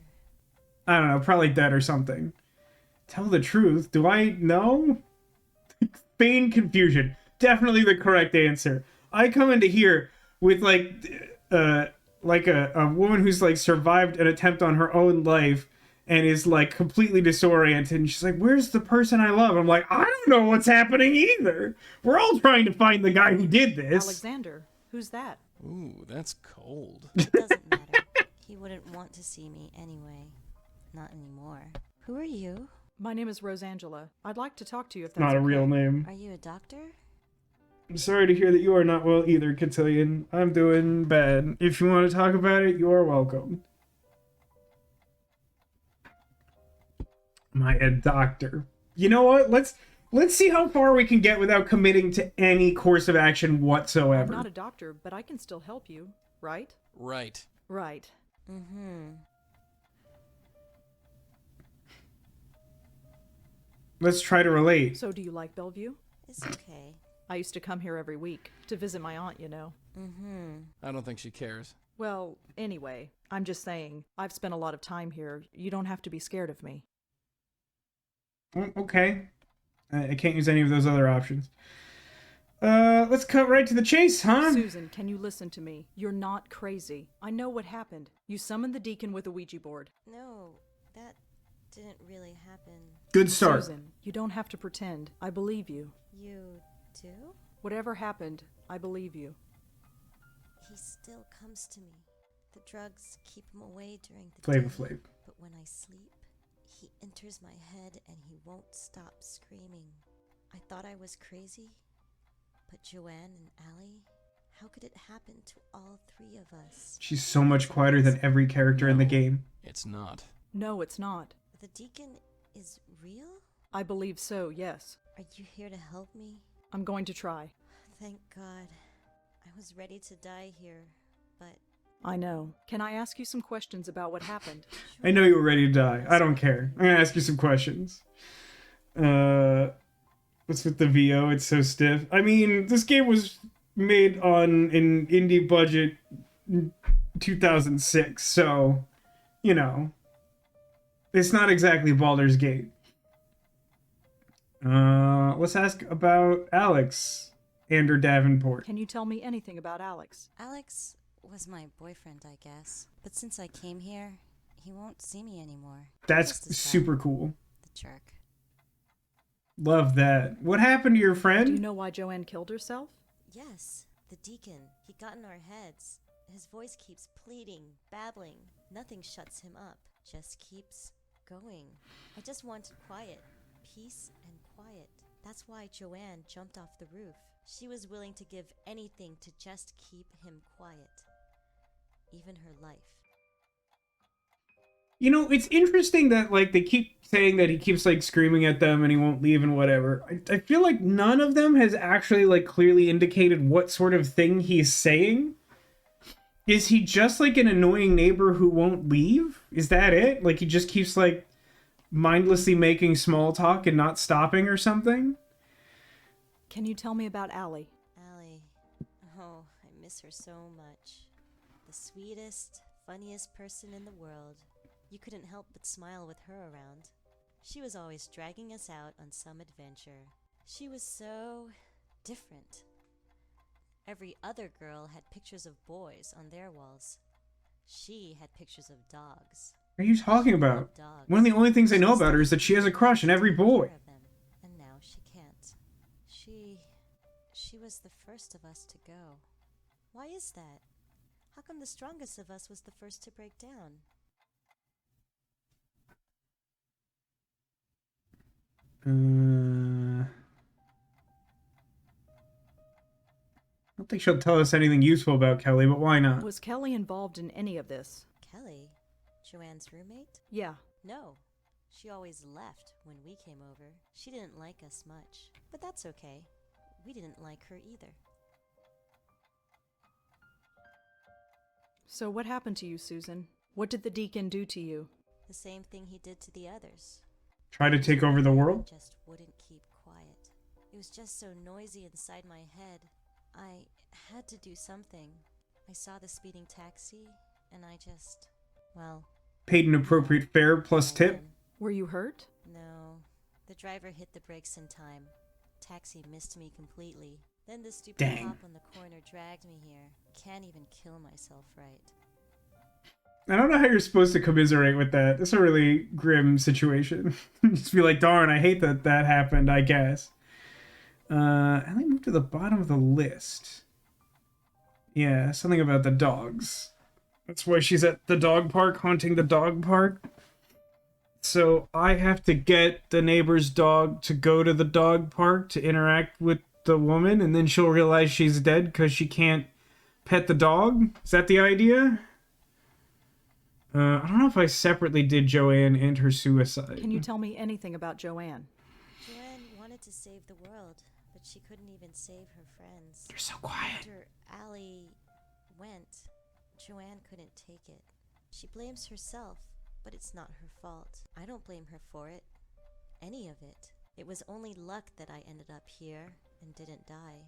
I don't know, probably dead or something. Tell the truth. Do I know? Feign confusion. Definitely the correct answer. I come into here with a woman who's like survived an attempt on her own life and is like completely disoriented, and she's like, "Where's the person I love?" I'm like, "I don't know what's happening either. We're all trying to find the guy who did this." Alexander, who's that? Ooh, that's cold. It doesn't matter. He wouldn't want to see me anyway. Not anymore. Who are you? My name is Rosangela. I'd like to talk to you if that's Not a okay. real name. Are you a doctor? I'm sorry to hear that you are not well either, Cotillion. I'm doing bad. If you want to talk about it, you are welcome. A doctor. You know what? Let's see how far we can get without committing to any course of action I'm whatsoever. not a doctor, but I can still help you, right? Right. Right. Mm-hmm. Let's try to relate. So do you like Bellevue? It's okay. I used to come here every week to visit my aunt, you know. Mm-hmm. I don't think she cares. Well, anyway, I'm just saying, I've spent a lot of time here. You don't have to be scared of me. Okay. I can't use any of those other options. Let's cut right to the chase, huh? Susan, can you listen to me? You're not crazy. I know what happened. You summoned the deacon with a Ouija board. No, that didn't really happen. Good start. Susan, you don't have to pretend. I believe you. You do? Whatever happened, I believe you. He still comes to me. The drugs keep him away during the Flavor day. Flav. But when I sleep, he enters my head and he won't stop screaming. I thought I was crazy, but Joanne and Allie, how could it happen to all three of us? She's so much quieter than every character in the game. It's not. No, it's not. The deacon is real? I believe so, yes. Are you here to help me? I'm going to try. Thank God. I was ready to die here, but I know. Can I ask you some questions about what happened? I know you were ready to die. I don't care. I'm gonna ask you some questions. What's with the VO? It's so stiff. I mean, this game was made on an indie budget in 2006, so, you know, it's not exactly Baldur's Gate. Let's ask about Alex Ander Davenport. Can you tell me anything about Alex? Alex was my boyfriend, I guess. But since I came here, he won't see me anymore. That's Just as super bad. cool. The jerk. Love that. What happened to your Do you friend? know why Joanne killed herself? Yes, the deacon. He got in our heads. His voice keeps pleading, babbling. Nothing shuts him up. Just keeps going. I just wanted quiet. Peace and quiet. That's why Joanne jumped off the roof. She was willing to give anything to just keep him quiet. Even her life. You know, it's interesting that, like, they keep saying that he keeps, like, screaming at them and he won't leave and whatever. I feel like none of them has actually, like, clearly indicated what sort of thing he's saying. Is he just, like, an annoying neighbor who won't leave? Is that it? Like, he just keeps, like, mindlessly making small talk and not stopping or something? Can you tell me about Allie? Allie. Oh, I miss her so much. The sweetest, funniest person in the world. You couldn't help but smile with her around. She was always dragging us out on some adventure. She was so different. Every other girl had pictures of boys on their walls. She had pictures of dogs. What are you talking about? Loved dogs. One of the only things I know She about her is that she has a crush on every took care boy. of them, and now she can't. She was the first of us to go. Why is that? How come the strongest of us was the first to break down? I don't think she'll tell us anything useful about Kelly, but why not? Was Kelly involved in any of this? Kelly? Joanne's roommate? Yeah. No. She always left when we came over. She didn't like us much. But that's okay. We didn't like her either. So what happened to you, Susan? What did the deacon do to you? The same thing he did to the others. Try to take over the world? Just wouldn't keep quiet. It was just so noisy inside my head. I had to do something. I saw the speeding taxi, and I just, well... Paid an appropriate fare plus tip. Were you hurt? No. The driver hit the brakes in time. Taxi missed me completely. Then the stupid Dang. cop on the corner dragged me here. Can't even kill myself right. I don't know how you're supposed to commiserate with that. That's a really grim situation. Just be like, darn, I hate that that happened, I guess. And they move to the bottom of the list. Yeah, something about the dogs. That's why she's at the dog park, haunting the dog park. So I have to get the neighbor's dog to go to the dog park to interact with the woman, and then she'll realize she's dead because she can't pet the dog? Is that the idea? I don't know if I separately did Joanne and her suicide. Can you tell me anything about Joanne? Joanne wanted to save the world, but she couldn't even save her friends. You're so quiet. After Allie went, Joanne couldn't take it. She blames herself, but it's not her fault. I don't blame her for it. Any of it. It was only luck that I ended up here and didn't die.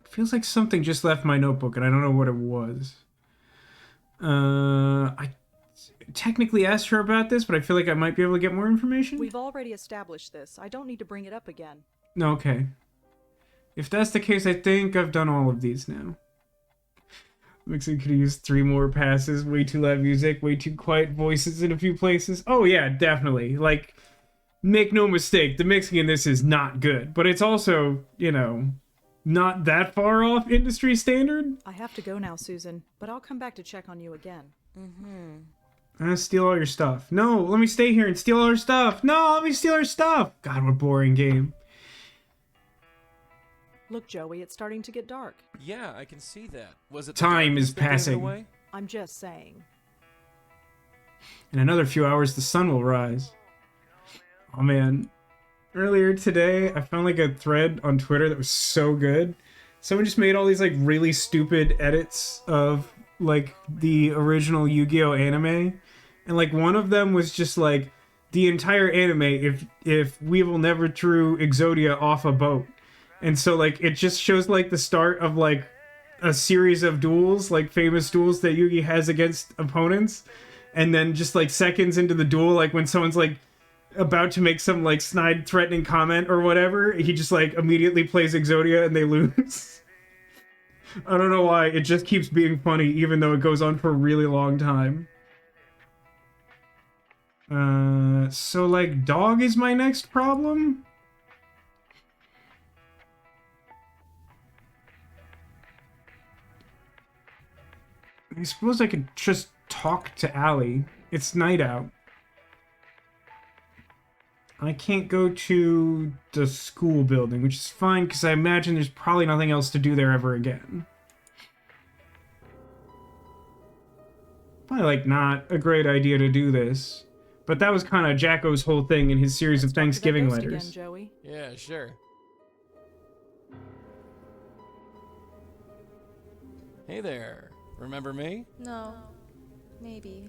Feels like something just left my notebook and I don't know what it was. I technically asked her about this, but I feel like I might be able to get more information. We've already established this. I don't need to bring it up again. No, okay. If that's the case, I think I've done all of these now. Mixon could have used 3 more passes, way too loud music, way too quiet voices in a few places. Oh yeah, definitely. Like, make no mistake, the mixing in this is not good. But it's also, you know, not that far off industry standard. I have to go now, Susan, but I'll come back to check on you again. Steal all your stuff. No, let me stay here and steal all her stuff. No, let me steal her stuff. God, what boring game. Look, Joey, it's starting to get dark. Yeah, I can see that. Was it the Time darkness is that gave it passing. away? I'm just saying. In another few hours, the sun will rise. Oh man. Earlier today, I found like a thread on Twitter that was so good. Someone just made all these like really stupid edits of like the original Yu-Gi-Oh anime. And like one of them was just like the entire anime if Weevil never threw Exodia off a boat. And so like it just shows like the start of like a series of duels, like famous duels that Yugi has against opponents. And then just like seconds into the duel, like when someone's like about to make some like snide threatening comment or whatever, he just like immediately plays Exodia and they lose. I don't know why, it just keeps being funny even though it goes on for a really long time. So like dog is my next problem? I suppose I could just talk to Allie. It's night out. I can't go to the school building, which is fine because I imagine there's probably nothing else to do there ever again. Probably like not a great idea to do this. But that was kind of Jacko's whole thing in his series of Talk to that Thanksgiving ghost letters. again, Joey. Yeah, sure. Hey there. Remember me? No. Maybe.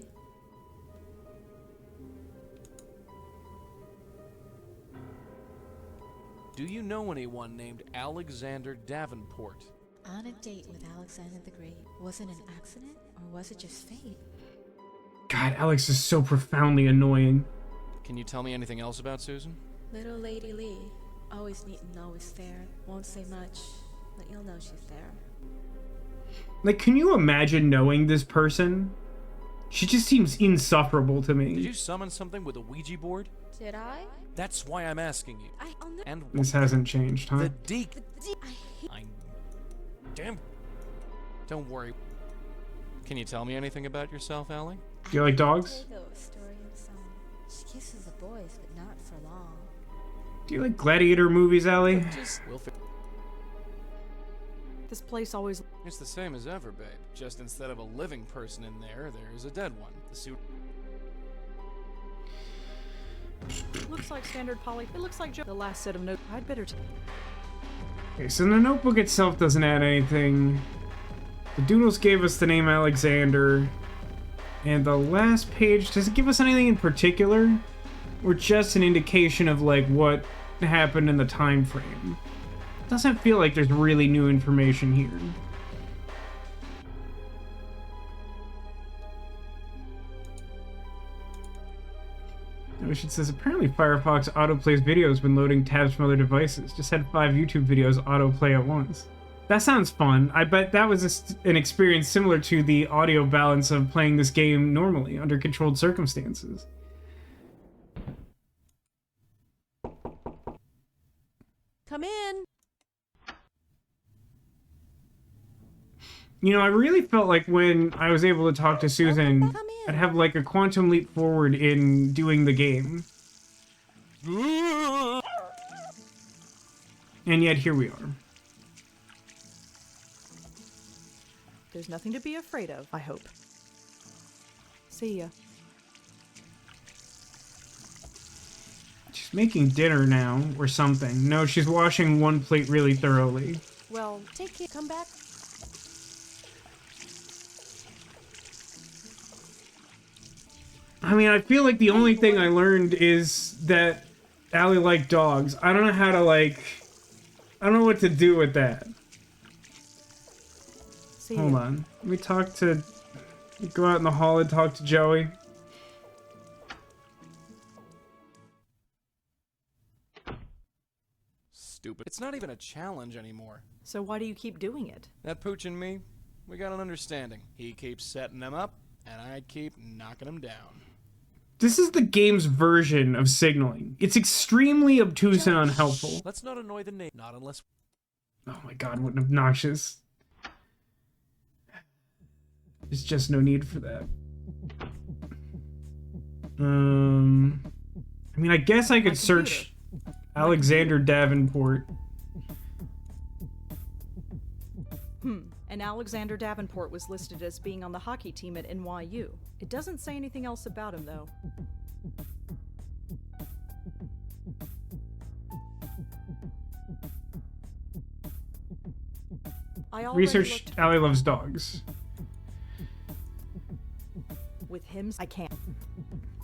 Do you know anyone named Alexander Davenport? On a date with Alexander the Great. Was it an accident or was it just fate? God, Alex is so profoundly annoying. Can you tell me anything else about Susan? Little Lady Lee. Always neat and always fair. Won't say much, but you'll know she's there. Like, can you imagine knowing this person? She just seems insufferable to Did me. you summon something with a Ouija board? Did I? That's why I'm asking you. I'll never. And This hasn't changed, huh? the Deke. I'm. Damn. Don't worry. Can you tell me anything about yourself, Allie? Do you like dogs? Play those story and song. She kisses the boys, but not for long. Do you like gladiator movies, Allie? We'll This place always It's the same as ever, babe. Just instead of a living person in there, there's a dead one. The suit. looks like standard poly. It looks like Joe. The last set of notes. I'd better. Okay, so the notebook itself doesn't add anything. The doodles gave us the name Alexander. And the last page, does it give us anything in particular? Or just an indication of, like, what happened in the time frame? Doesn't feel like there's really new information here. It says, apparently Firefox autoplays videos when loading tabs from other devices. Just had 5 YouTube videos autoplay at once. That sounds fun. I bet that was an experience similar to the audio balance of playing this game normally, under controlled circumstances. Come in. You know, I really felt like when I was able to talk to Susan, Come in. I'd have like a quantum leap forward in doing the game. And yet here we are. There's nothing to be afraid of, I hope. See ya. She's making dinner now, or something. No, she's washing one plate really thoroughly. Well, Take care. Come back. I mean, I feel like the only thing I learned is that Allie liked dogs. I don't know how to, like... I don't know what to do with that. see Hold ya. on. Let me talk to... Go out in the hall and talk to Joey. Stupid. It's not even a challenge anymore. So why do you keep doing it? That pooch and me, we got an understanding. He keeps setting them up, and I keep knocking them down. This is the game's version of signaling. It's extremely obtuse and unhelpful. Let's not annoy the neighbor. Not unless... Oh my god, what obnoxious. There's just no need for that. I mean, I guess I could search Alexander Davenport. And Alexander Davenport was listed as being on the hockey team at NYU. It doesn't say anything else about him, though. I already Research looked Allie loves dogs. with him. I can't.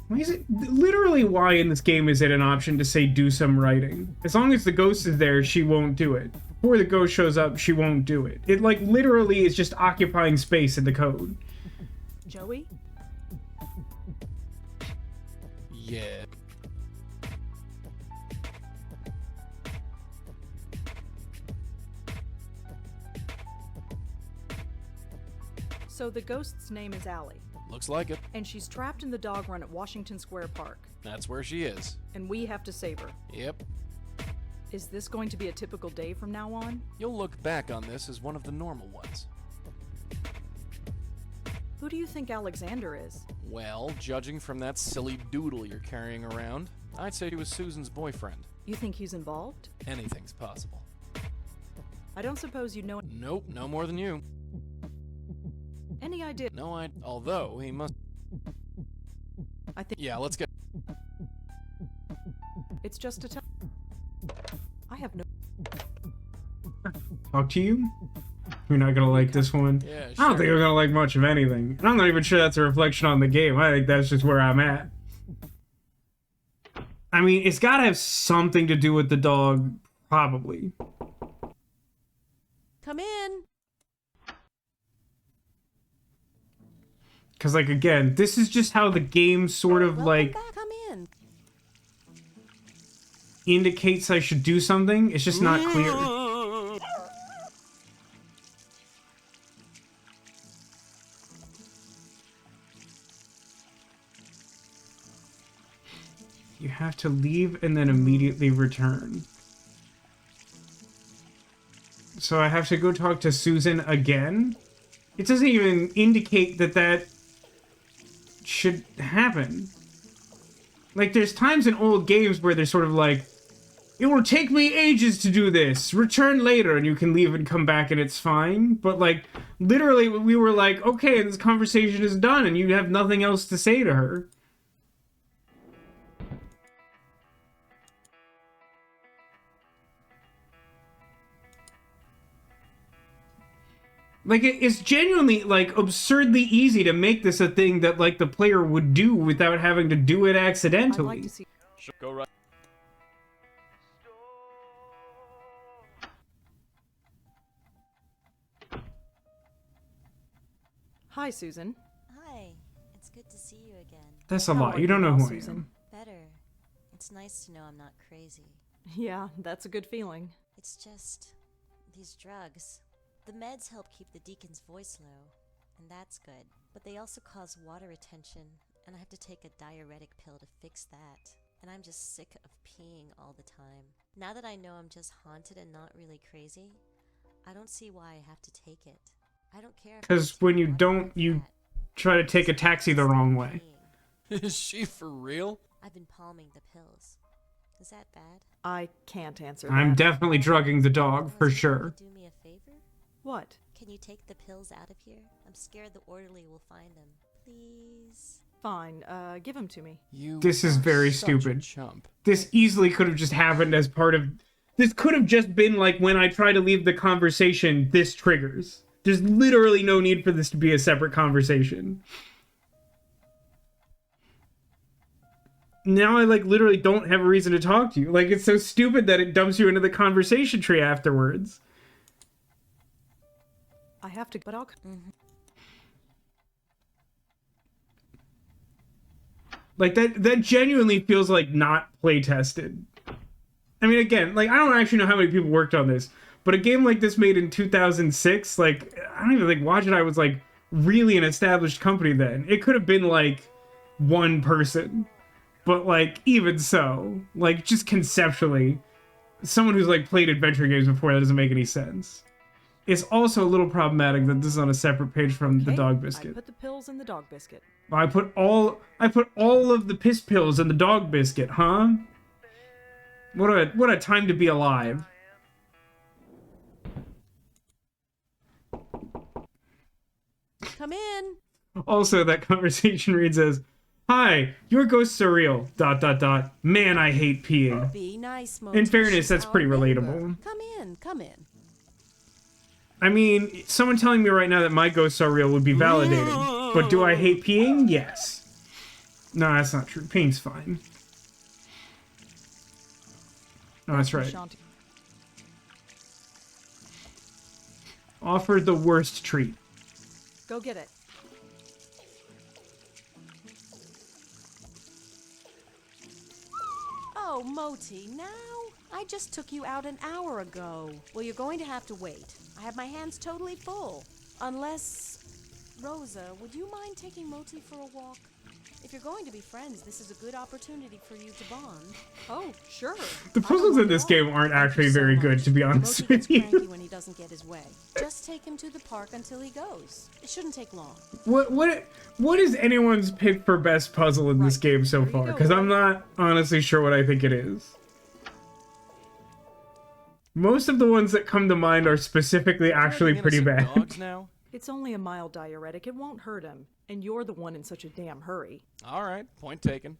Why is it literally why in this game is it an option to say do some writing? As long as the ghost is there, she won't do it. Before the ghost shows up, she won't do it. It like literally is just occupying space in the code. Joey? Yeah. So the ghost's name is Allie, Looks like it. and she's trapped in the dog run at Washington Square Park, That's where she is. and we have to save her. Yep. Is this going to be a typical day from now on? You'll look back on this as one of the normal ones. Who do you think Alexander is? Well, judging from that silly doodle you're carrying around, I'd say he was Susan's boyfriend. You think he's involved? Anything's possible. I don't suppose you know Nope, no more than you. any idea. No, although he must... I think Yeah, let's get... it's just a tell. I have no. Talk to you? You're not gonna like this one. Yeah, I don't think sure. I'm gonna like much of anything. And I'm not even sure that's a reflection on the game. I think that's just where I'm at. I mean, it's gotta have something to do with the dog, probably. Come in. Because, like, again, this is just how the game sort of, Welcome like, back. Come in. indicates I should do something. It's just not clear. You have to leave and then immediately return. So I have to go talk to Susan again? It doesn't even indicate that that should happen. Like, there's times in old games where they're sort of like, it will take me ages to do this. Return later, and you can leave and come back and it's fine. But, like, literally we were like, okay, this conversation is done and you have nothing else to say to her. Like, it's genuinely, like, absurdly easy to make this a thing that, like, the player would do without having to do it I'd accidentally. like to see. Sure, go right. Hi, Susan. Hi, it's good to see you again. That's a How lot. are You don't know now, who I Susan? am. Better. It's nice to know I'm not crazy. Yeah, that's a good feeling. It's just these drugs. The meds help keep the deacon's voice low, and that's good. But they also cause water retention, and I have to take a diuretic pill to fix that. And I'm just sick of peeing all the time. Now that I know I'm just haunted and not really crazy, I don't see why I have to take it. I don't care if 'Cause it's when you water don't, or you fat. try to take a taxi the wrong way. Peeing. Is she for real? I've been palming the pills. Is that bad? I can't answer I'm that. definitely drugging the dog, Alice, for would you sure. Do me a favor? What? Can you take the pills out of here? I'm scared the orderly will find them. Please. Fine, give him to me. You This is are very such a stupid. chump. This easily could have just happened as part of... This could have just been like when I try to leave the conversation, this triggers. There's literally no need for this to be a separate conversation. Now I, like, literally don't have a reason to talk to you. Like, it's so stupid that it dumps you into the conversation tree afterwards. I have to, but I'll. Like, that genuinely feels like not play tested. I mean, again, like, I don't actually know how many people worked on this, but a game like this made in 2006, like, I don't even think Watch It Eye was, like, really an established company then. It could have been, like, one person. But, like, even so, like, just conceptually, someone who's, like, played adventure games before, that doesn't make any sense. It's also a little problematic that this is on a separate page from the Okay, dog I biscuit. put the pills in the dog biscuit. I put all of the piss pills in the dog biscuit, huh? What a time to be alive. Come in. Also, that conversation reads as, "Hi, your ghosts are real. ... Man, I hate peeing." Be nice, Mo. In fairness, that's Our pretty neighbor. relatable. Come in, come in. I mean, someone telling me right now that my ghosts are real would be validating. But do I hate peeing? Yes. No, that's not true. Peeing's fine. No, that's right. Shanti. Offered the worst treat. Go get it. Oh, Moti, now? I just took you out an hour ago. Well, you're going to have to wait. I have my hands totally full. Unless... Rosa, would you mind taking Moti for a walk? If you're going to be friends, this is a good opportunity for you to bond. Oh, sure. The puzzles in this game aren't actually very good, to be honest Moti with gets cranky you. when he doesn't get his way. Just take him to the park until he goes. It shouldn't take long. What is anyone's pick for best puzzle in this Right. game so There you far? go, Because I'm Will. not honestly sure what I think it is. Most of the ones that come to mind are specifically actually Killing pretty innocent bad. Dogs now? It's only a mild diuretic. It won't hurt him. And you're the one in such a damn hurry. All right, point taken.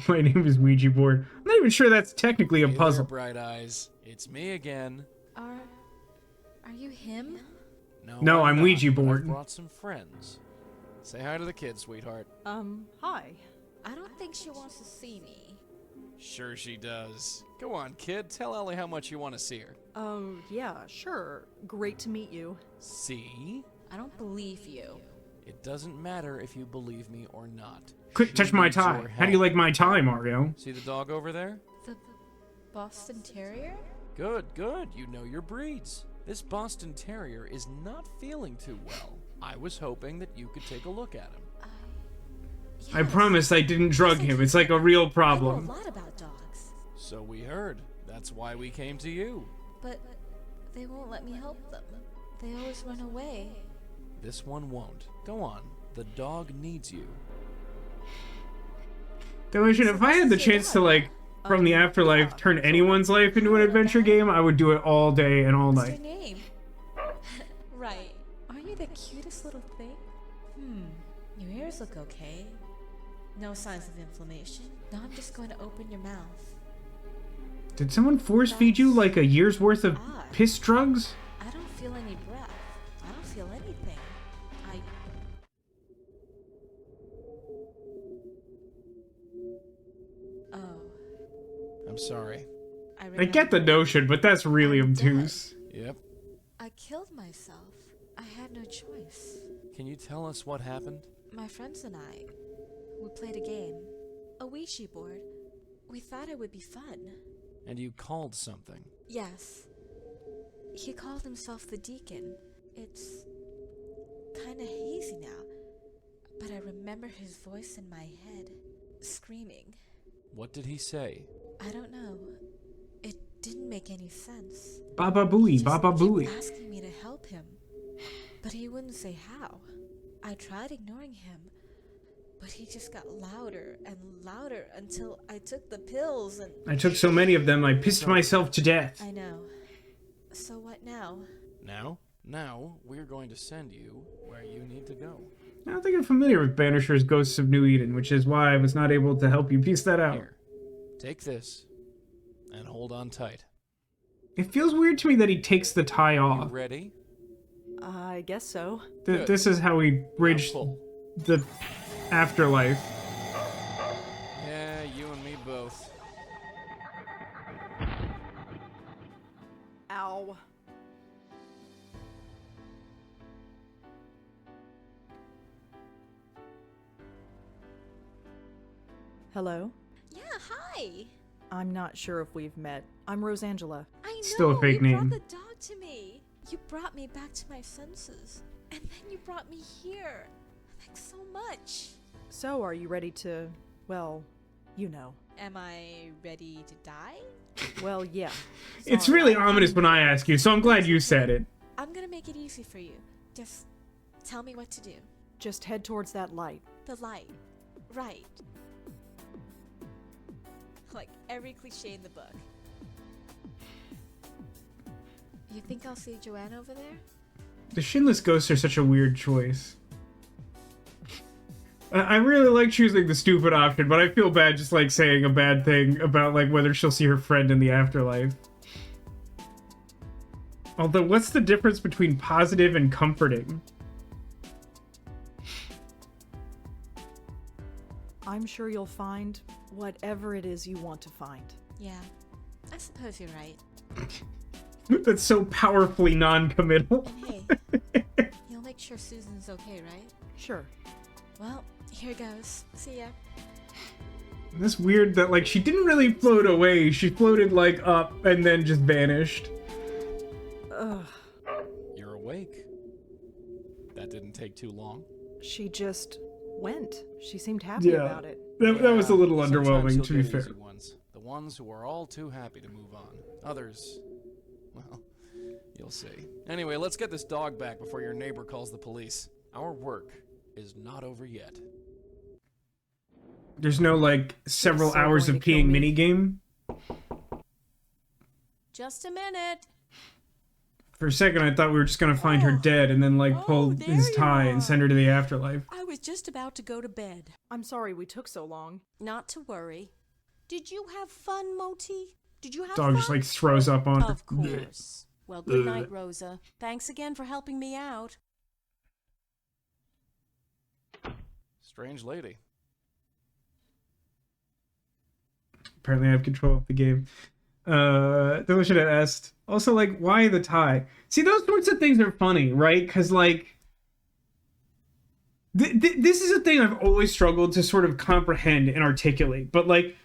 My name is Ouija board. I'm not even sure that's technically a Hey there, puzzle. Bright Eyes. It's me again. Are you him? No, I'm not, Ouija but I've board. brought some friends. Say hi to the kids, sweetheart. Hi. I don't think she wants to see me. Sure she does. Go on, kid. Tell Ellie how much you want to see her. Yeah, sure. Great to meet you. See? I don't believe you. It doesn't matter if you believe me or not. Quick, She touch my needs tie. your How do you help. like my tie, Mario? See the dog over there? The Boston Terrier? Good, good. You know your breeds. This Boston Terrier is not feeling too well. I was hoping that you could take a look at him. I promise I didn't drug him. It's like a real I know a problem. lot about dogs. So we heard. That's why we came to you. But they won't let me help them. They always run away. This one won't. Go on. The dog needs you. Delusion, if I had the chance to, like, from the afterlife, turn anyone's life into an adventure game, I would do it all day and all What's your night. name? Right. Aren't you the cutest little thing? Your ears look okay. No signs of inflammation. Now I'm just going to open your mouth. Did someone force feed you like a year's worth of odd. piss drugs? I don't feel any breath. I don't feel anything. Oh, I'm sorry. I get the notion, but that's really obtuse. Yep. I killed myself. I had no choice. Can you tell us what happened? My friends and I, we played a game. A Ouija board. We thought it would be fun. And you called something. Yes. He called himself the Deacon. It's kinda hazy now, but I remember his voice in my head, screaming. What did he say? I don't know. It didn't make any sense. Baba He Booey, just Baba kept Booey. asking me to help him, but he wouldn't say how. I tried ignoring him, but he just got louder and louder until I took the pills and... I took so many of them, I pissed myself to death. I know. So what now? Now, we're going to send you where you need to go. I don't think I'm familiar with Banisher's Ghosts of New Eden, which is why I was not able to help you piece that out. Here, take this, and hold on tight. It feels weird to me that he takes the tie You off. ready? I guess so. Good. This is how we bridge Now pull. the afterlife. Yeah, you and me both. Ow. Hello? Yeah, hi. I'm not sure if we've met. I'm Rosangela. I know. Still a fake you name. brought the dog to me. You brought me back to my senses. And then you brought me here. Thanks so much. So, are you ready to, well, you know. Am I ready to die? Well, yeah. It's Sorry, really I'm- ominous when I ask you, so I'm glad you said it. I'm gonna make it easy for you. Just tell me what to do. Just head towards that light. The light. Right. Like every cliche in the book. You think I'll see Joanne over there? The Shinless Ghosts are such a weird choice. I really like choosing the stupid option, but I feel bad just like saying a bad thing about like whether she'll see her friend in the afterlife. Although, what's the difference between positive and comforting? I'm sure you'll find whatever it is you want to find. Yeah, I suppose you're right. That's so powerfully non-committal. And hey, you'll make sure Susan's okay, right? Sure. Well, here goes. See ya. That's weird that like she didn't really float away. She floated like up and then just vanished. Ugh. You're awake. That didn't take too long. She just went. She seemed happy Yeah. about it. That was a little Sometimes underwhelming, you'll to be get fair. easy ones. The ones who are all too happy to move on. Others, well, you'll see. Anyway, let's get this dog back before your neighbor calls the police. Our work is not over yet. There's no like several So hours going of to kill peeing me? minigame. Just a minute. For a second, I thought we were just gonna find her dead and then like pull there his you tie and are. send her to the afterlife. I was just about to go to bed. I'm sorry we took so long. Not to worry. Did you have fun, Moti? Did you have Dog fun? just like throws up on her. Of course. Well, good night, Rosa. Thanks again for helping me out. Strange lady. Apparently, I have control of the game. Then we should have asked. Also, like, why the tie? See, those sorts of things are funny, right? Because, like, this is a thing I've always struggled to sort of comprehend and articulate. But, like,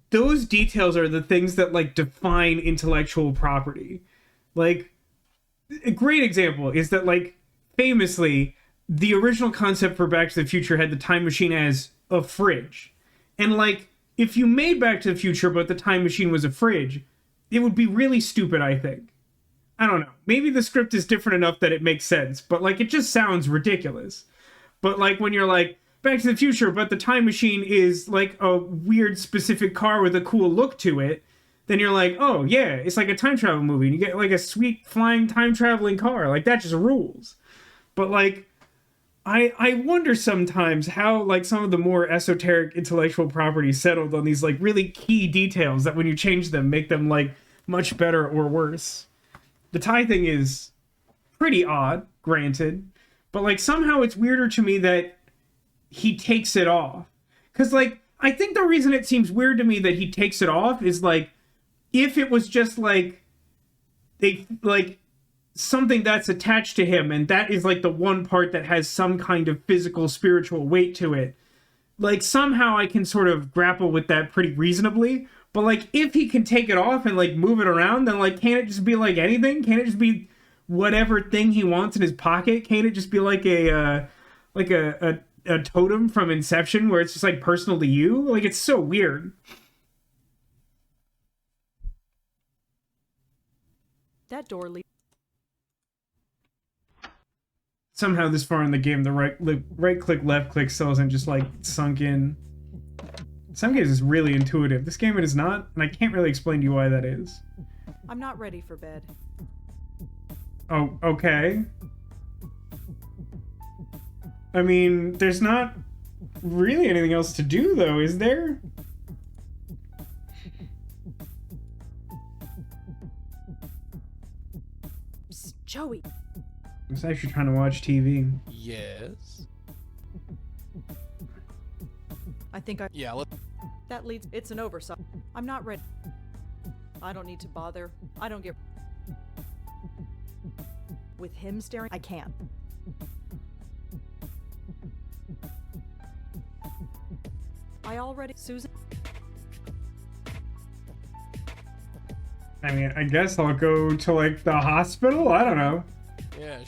those details are the things that, like, define intellectual property. Like, a great example is that, like, famously, the original concept for Back to the Future had the time machine as a fridge. And, like, if you made Back to the Future but the time machine was a fridge, it would be really stupid, I think. I don't know. Maybe the script is different enough that it makes sense, but, like, it just sounds ridiculous. But, like, when you're like, Back to the Future, but the time machine is, like, a weird specific car with a cool look to it, then you're like, oh, yeah, it's like a time travel movie. And you get, like, a sweet flying time traveling car. Like, that just rules. But, like, I wonder sometimes how like some of the more esoteric intellectual properties settled on these like really key details that when you change them make them like much better or worse. The tie thing is pretty odd, granted, but like somehow it's weirder to me that he takes it off. Cause like I think the reason it seems weird to me that he takes it off is like if it was just like they like something that's attached to him and that is like the one part that has some kind of physical spiritual weight to it, like somehow I can sort of grapple with that pretty reasonably. But like if he can take it off and like move it around, then like can't it just be like anything? Can't it just be whatever thing he wants in his pocket? Can't it just be like a totem from Inception where it's just like personal to you? Like it's so weird. That door leads. Somehow this far in the game, the right click, left click still isn't just like sunk in. Some games is really intuitive. This game it is not, and I can't really explain to you why that is. I'm not ready for bed. Oh, okay. I mean, there's not really anything else to do though, is there? Psst, Joey. I was actually trying to watch TV. Yes. I think I. Yeah, let. That leads. It's an oversight. I'm not ready. I don't need to bother. I don't get. With him staring, I can't. I already. Susan. I mean, I guess I'll go to like the hospital? I don't know. Yeah.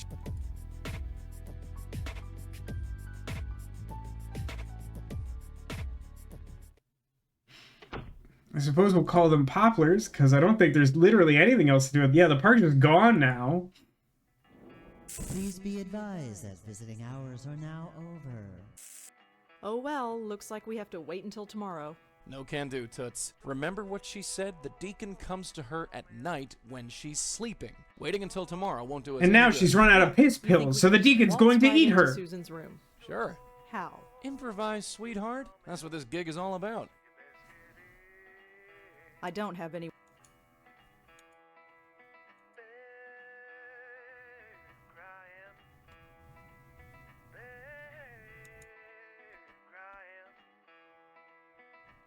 I suppose we'll call them poplars, because I don't think there's literally anything else to do with. Yeah, the park is gone now. Please be advised that visiting hours are now over. Oh well, looks like we have to wait until tomorrow. No can do, Toots. Remember what she said? The deacon comes to her at night when she's sleeping. Waiting until tomorrow won't do us And now any good. she's run out of piss You think pills, we so the can deacon's waltz going to right eat into her. Susan's room. Sure. How? Improvise, sweetheart. That's what this gig is all about. I don't have any.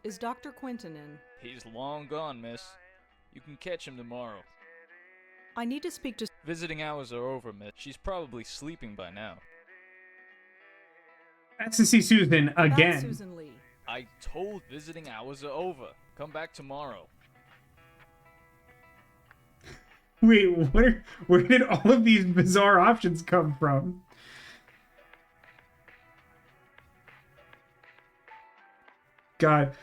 Is Dr. Quentin in? He's long gone, miss. You can catch him tomorrow. I need to speak to. Visiting hours are over, miss. She's probably sleeping by now. That's to see Susan About again. Susan Lee. I told visiting hours are over. Come back tomorrow. Wait, where did all of these bizarre options come from? God,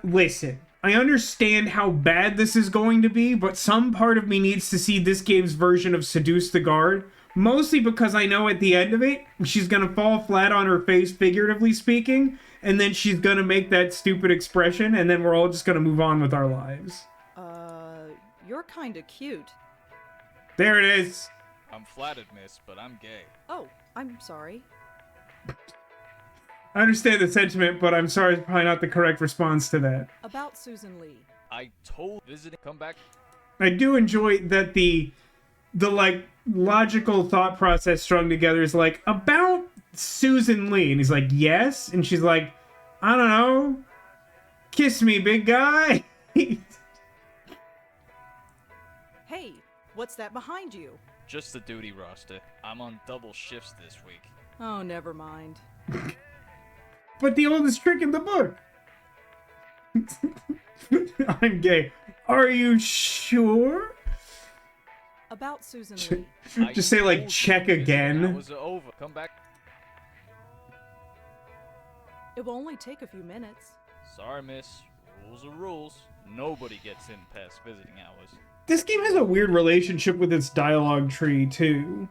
listen, I understand how bad this is going to be, but some part of me needs to see this game's version of Seduce the Guard, mostly because I know at the end of it, she's gonna fall flat on her face, figuratively speaking, and then she's gonna make that stupid expression, and then we're all just gonna move on with our lives. You're kinda cute. There it is. I'm flattered, miss, but I'm gay. Oh, I'm sorry. I understand the sentiment, but I'm sorry, it's probably not the correct response to that. About Susan Lee. I told visiting come back. I do enjoy that the like logical thought process strung together is like about Susan Lee, and he's like yes, and she's like I don't know, kiss me, big guy. Hey, what's that behind you? Just the duty roster. I'm on double shifts this week. Oh, never mind. But the oldest trick in the book. I'm gay. Are you sure? About Susan Lee. I Just say like told you check visiting again. Hours are over. Come back. It will only take a few minutes. Sorry, miss. Rules are rules. Nobody gets in past visiting hours. This game has a weird relationship with its dialogue tree too,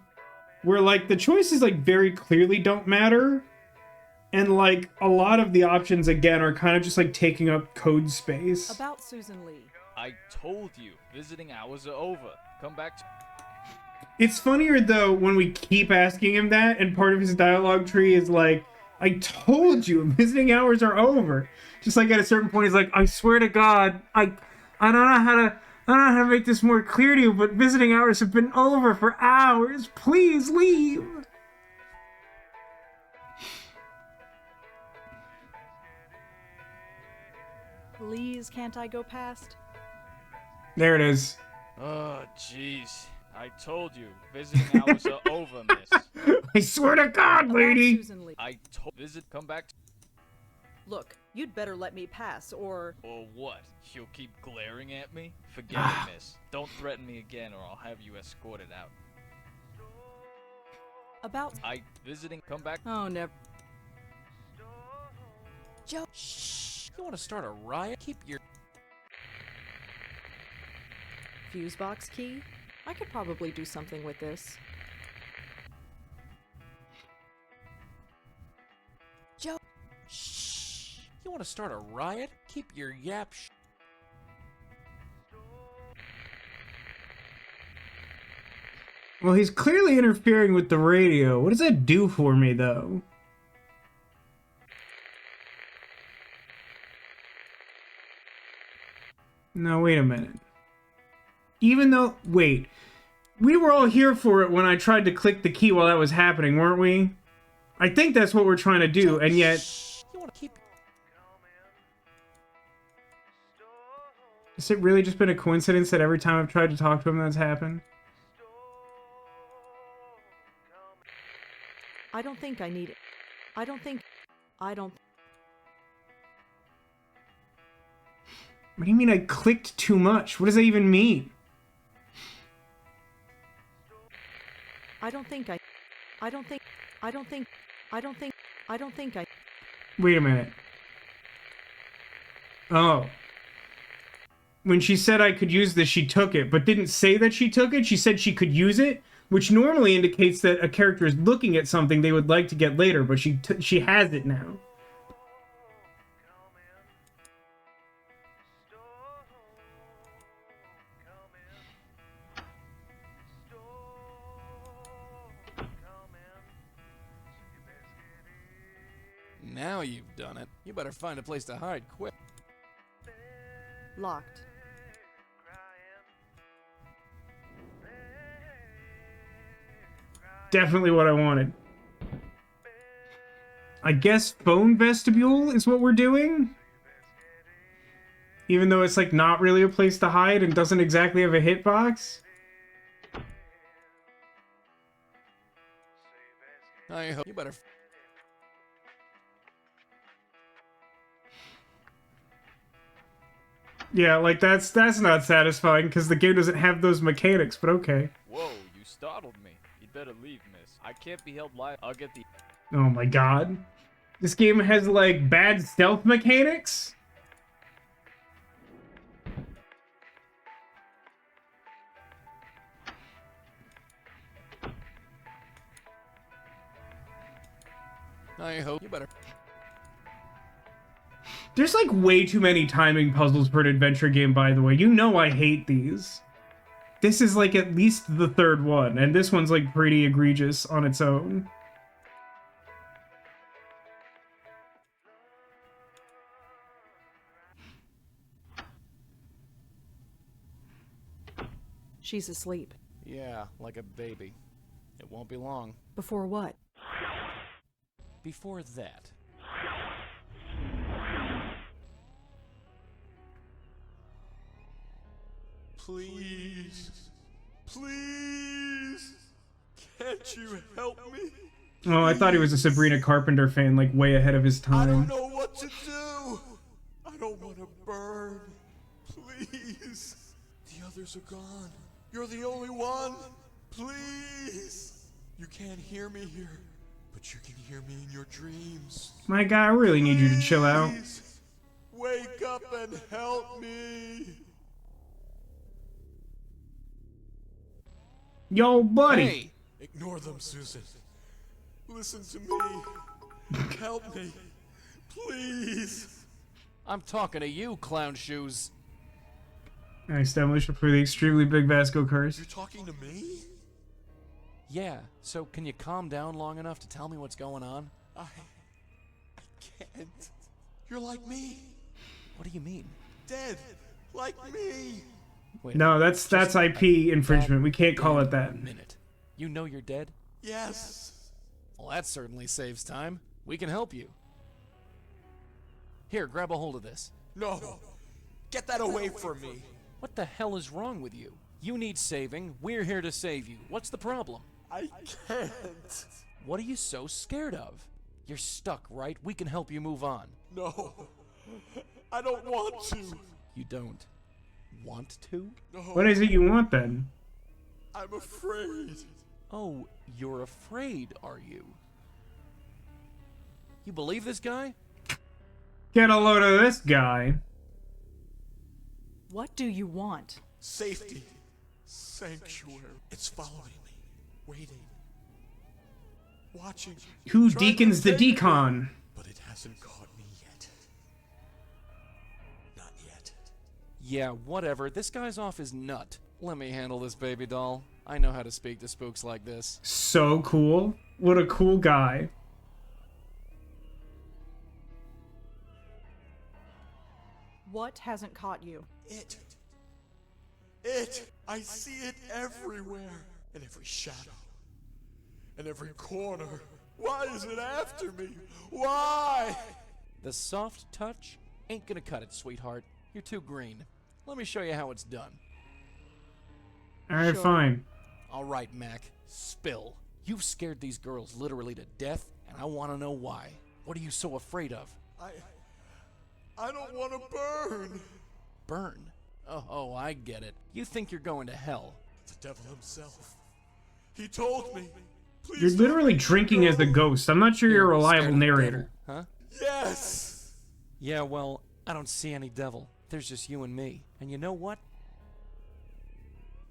where like the choices like very clearly don't matter, and like a lot of the options again are kind of just like taking up code space. About Susan Lee. I told you visiting hours are over. Come back. It's funnier though when we keep asking him that, and part of his dialogue tree is like, "I told you, visiting hours are over." Just like at a certain point, he's like, "I swear to God, I don't know how to, I don't know how to make this more clear to you, but visiting hours have been over for hours. Please leave." Please, can't I go past? There it is. Oh, jeez. I told you, visiting hours are over, miss. I swear to God, About lady. Susan Lee. I told come back Look, you'd better let me pass, or... or what? She'll keep glaring at me? Forget it, miss. Don't threaten me again or I'll have you escorted out. About... Come back. Oh, never... Joe. Shh. You want to start a riot? Keep your... Fuse box key? I could probably do something with this. Joe. Shh. You want to start a riot? Keep your yap sh... Well, he's clearly interfering with the radio. What does that do for me, though? No, wait a minute. Even though... Wait. We were all here for it when I tried to click the key while that was happening, weren't we? I think that's what we're trying to do, and yet... Shh. You want to keep... Has it really just been a coincidence that every time I've tried to talk to him that's happened? I don't think I need it. I don't... What do you mean I clicked too much? What does that even mean? Wait a minute. Oh. When she said I could use this, she took it, but didn't say that she took it. She said she could use it, which normally indicates that a character is looking at something they would like to get later, but she has it now. Now you've done it. You better find a place to hide quick. Locked. Definitely what I wanted. I guess phone vestibule is what we're doing? Even though it's like not really a place to hide and doesn't exactly have a hitbox? I hope you better... Yeah, like that's not satisfying because the game doesn't have those mechanics, but okay. Whoa, you startled me. You'd better leave, miss. I can't be held live. I'll get the... Oh my god. This game has like bad stealth mechanics? I hope you better... There's like way too many timing puzzles for an adventure game, by the way. You know I hate these. This is like at least the third one, and this one's like pretty egregious on its own. She's asleep. Yeah, like a baby. It won't be long. Before what? Before that. Please. Please. Can't you help me? Oh, I thought he was a Sabrina Carpenter fan, like way ahead of his I don't time. know what to do. I don't want to burn. Please. The others are gone. You're the only one. Please. You can't hear me here, but you can hear me in your dreams. My guy, I really need you to chill out. Please. Wake up and help me. Yo, buddy. Hey. Ignore them, Susan. Listen to me. Help me. Please. I'm talking to you, Clown Shoes. I established for the extremely big Vasco curse. You're talking to me? Yeah, so can you calm down long enough to tell me what's going on? I can't. You're like me. What do you mean? Dead. Like me. Wait, No, that's IP infringement. We can't call it that. minute. You know you're dead? Yes. Well, that certainly saves time. We can help you. Here, grab a hold of this. No. Get that away from me. What the hell is wrong with you? You need saving. We're here to save you. What's the problem? I can't. What are you so scared of? You're stuck, right? We can help you move on. No. I don't want to. You don't want to? No. What is it you want then? I'm afraid. Oh, you're afraid, are you? You believe this guy? Get a load of this guy. What do you want? Safety. Sanctuary. It's following me. Waiting. Watching. Who trying to deacons the take me. decon? But it hasn't caught me yet. Not yet. Yeah, whatever. This guy's off his nut. Let me handle this baby doll. I know how to speak to spooks like this. So cool. What a cool guy. What hasn't caught you? It. I see it everywhere. In every shadow. In every corner. Why is it after me? Why? The soft touch ain't gonna cut it, sweetheart. You're too green. Let me show you how it's done. Alright, Sure. fine. Alright, Mac. Spill. You've scared these girls literally to death, and I want to know why. What are you so afraid of? I don't want to burn. Burn? Oh, I get it. You think you're going to hell. The devil himself. He told me. Please You're don't literally let me drinking go. as a ghost. I'm not sure you're a Scared reliable of the narrator. devil, huh? Yes. Yeah, well, I don't see any devil. There's just you and me. And you know what?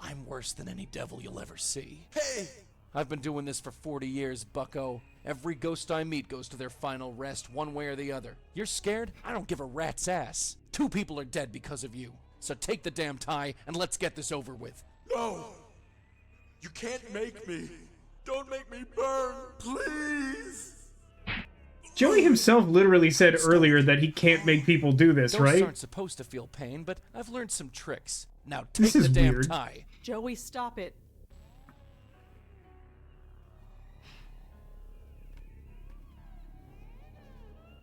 I'm worse than any devil you'll ever see. Hey. I've been doing this for 40 years, bucko. Every ghost I meet goes to their final rest, one way or the other. You're scared? I don't give a rat's ass. 2 people are dead because of you. So take the damn tie and let's get this over with. No. You can't make me. Don't make me burn, please. Joey himself literally said earlier that he can't make people do this, Ghosts right? aren't supposed to feel pain, but I've learned some tricks. Now take This the is damn weird. tie. Joey, stop it.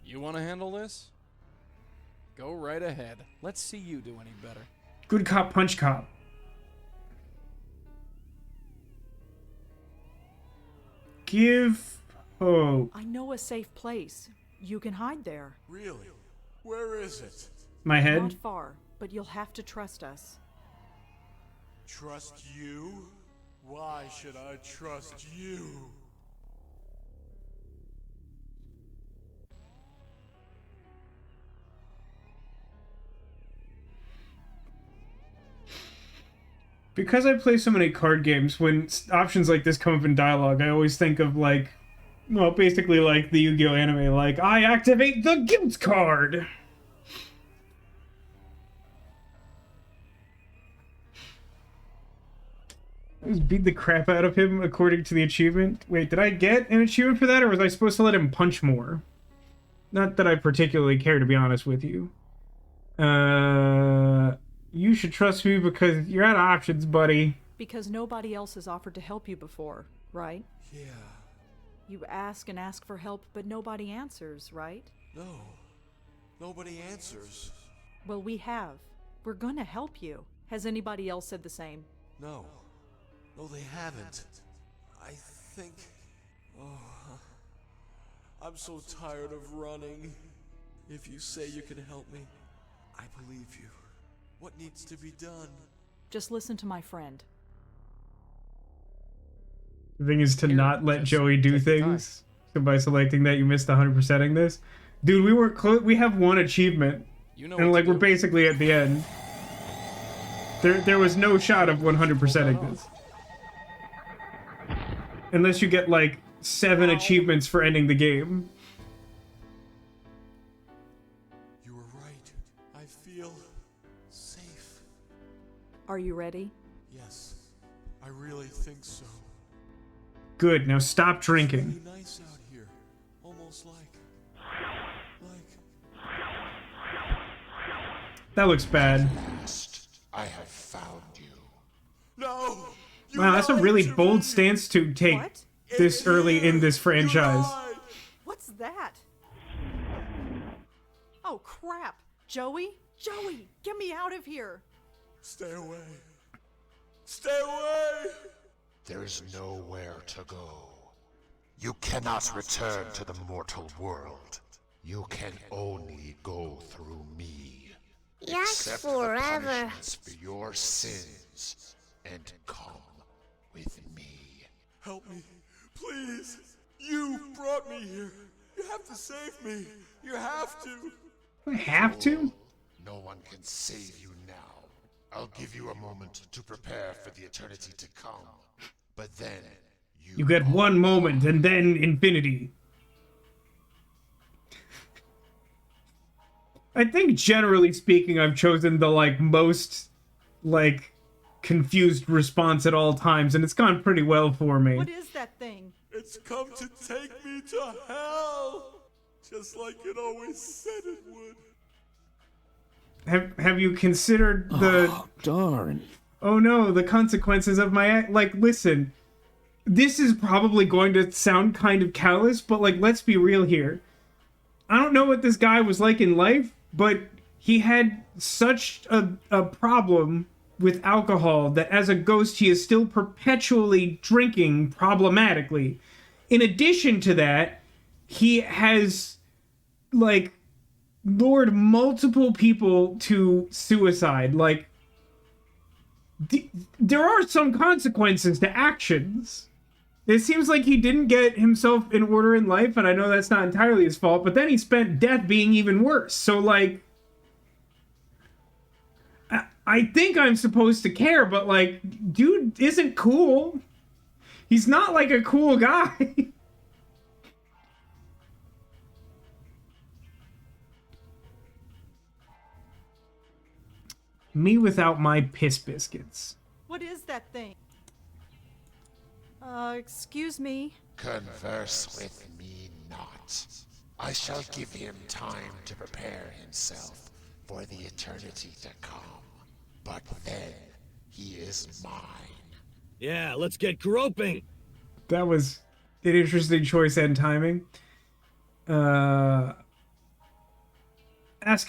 You want to handle this? Go right ahead. Let's see you do any better. Good cop, punch cop. Give hope. I know a safe place. You can hide there. Really? Where is it? My Not head? far, but you'll have to trust us. Trust you? Why should I trust you? Because I play so many card games, when options like this come up in dialogue, I always think of, like, well, basically like the Yu-Gi-Oh anime, like, I activate the guilt card! Just beat the crap out of him according to the achievement. Wait, did I get an achievement for that, or was I supposed to let him punch more? Not that I particularly care, to be honest with you. You should trust me because you're out of options, buddy. Because nobody else has offered to help you before, right? Yeah. You ask and ask for help, but nobody answers, right? No. Nobody answers. Well, we have. We're gonna help you. Has anybody else said the same? No. No, they haven't. I think... Oh... I'm so tired of running. If you say you can help me, I believe you. What needs to be done? Just listen to my friend. The thing is to Here, not let just Joey do take the things. So by selecting that, you missed 100%ing this. Dude, we were we have one achievement, You know and what like to we're do. basically at the end. There was no shot of 100%ing this. Unless you get like 7 achievements for ending the game. You were right. I feel... safe. Are you ready? Yes. I really think so. Good, now stop drinking. Really nice out here. Almost like That looks bad. I have found you. No. Wow, that's a really bold stance to take What? this early in this franchise. What's that? Oh, crap. Joey? Joey, get me out of here. Stay away. Stay away. There is nowhere to go. You cannot return to the mortal world. You can only go through me. Yes, Accept forever. the punishments for your sins and come with me. Help me. Please. You brought me here. You have to save me. You have to. I have to? No one can save you now. I'll give you a moment to prepare for the eternity to come. But then, You get one moment and then infinity. I think generally speaking, I've chosen the most confused response at all times, and it's gone pretty well for me. What is that thing? It's come to take me to hell. Just like it always said it would. Have you considered the... Oh, darn. Oh no, the consequences of my act. Listen, this is probably going to sound kind of callous, but let's be real here. I don't know what this guy was like in life, but he had such a problem with alcohol that as a ghost he is still perpetually drinking problematically. In addition to that, he has lured multiple people to suicide. There are some consequences to actions. It seems like he didn't get himself in order in life, and I know that's not entirely his fault, but then he spent death being even worse. So, I think I'm supposed to care, but, dude isn't cool. He's not, a cool guy. Me without my piss biscuits. What is that thing? Excuse me. Converse with me not. I shall give him time to prepare himself for the eternity to come. But then, he is mine. Yeah, let's get groping. That was an interesting choice and timing. Ask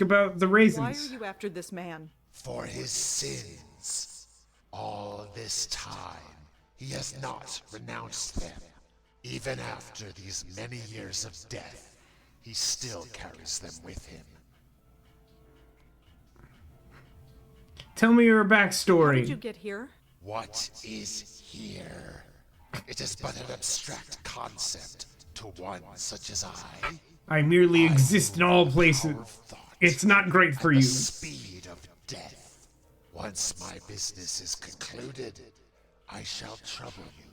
about the raisins. Why are you after this man? For his sins. All this time, he has not renounced them. Even after these many years of death, he still carries them with him. Tell me your backstory. How did you get here? What is here? It is but an abstract concept to one such as I. I merely exist in all places. It's not great for and you. The speed of death. Once my business is concluded, I shall trouble you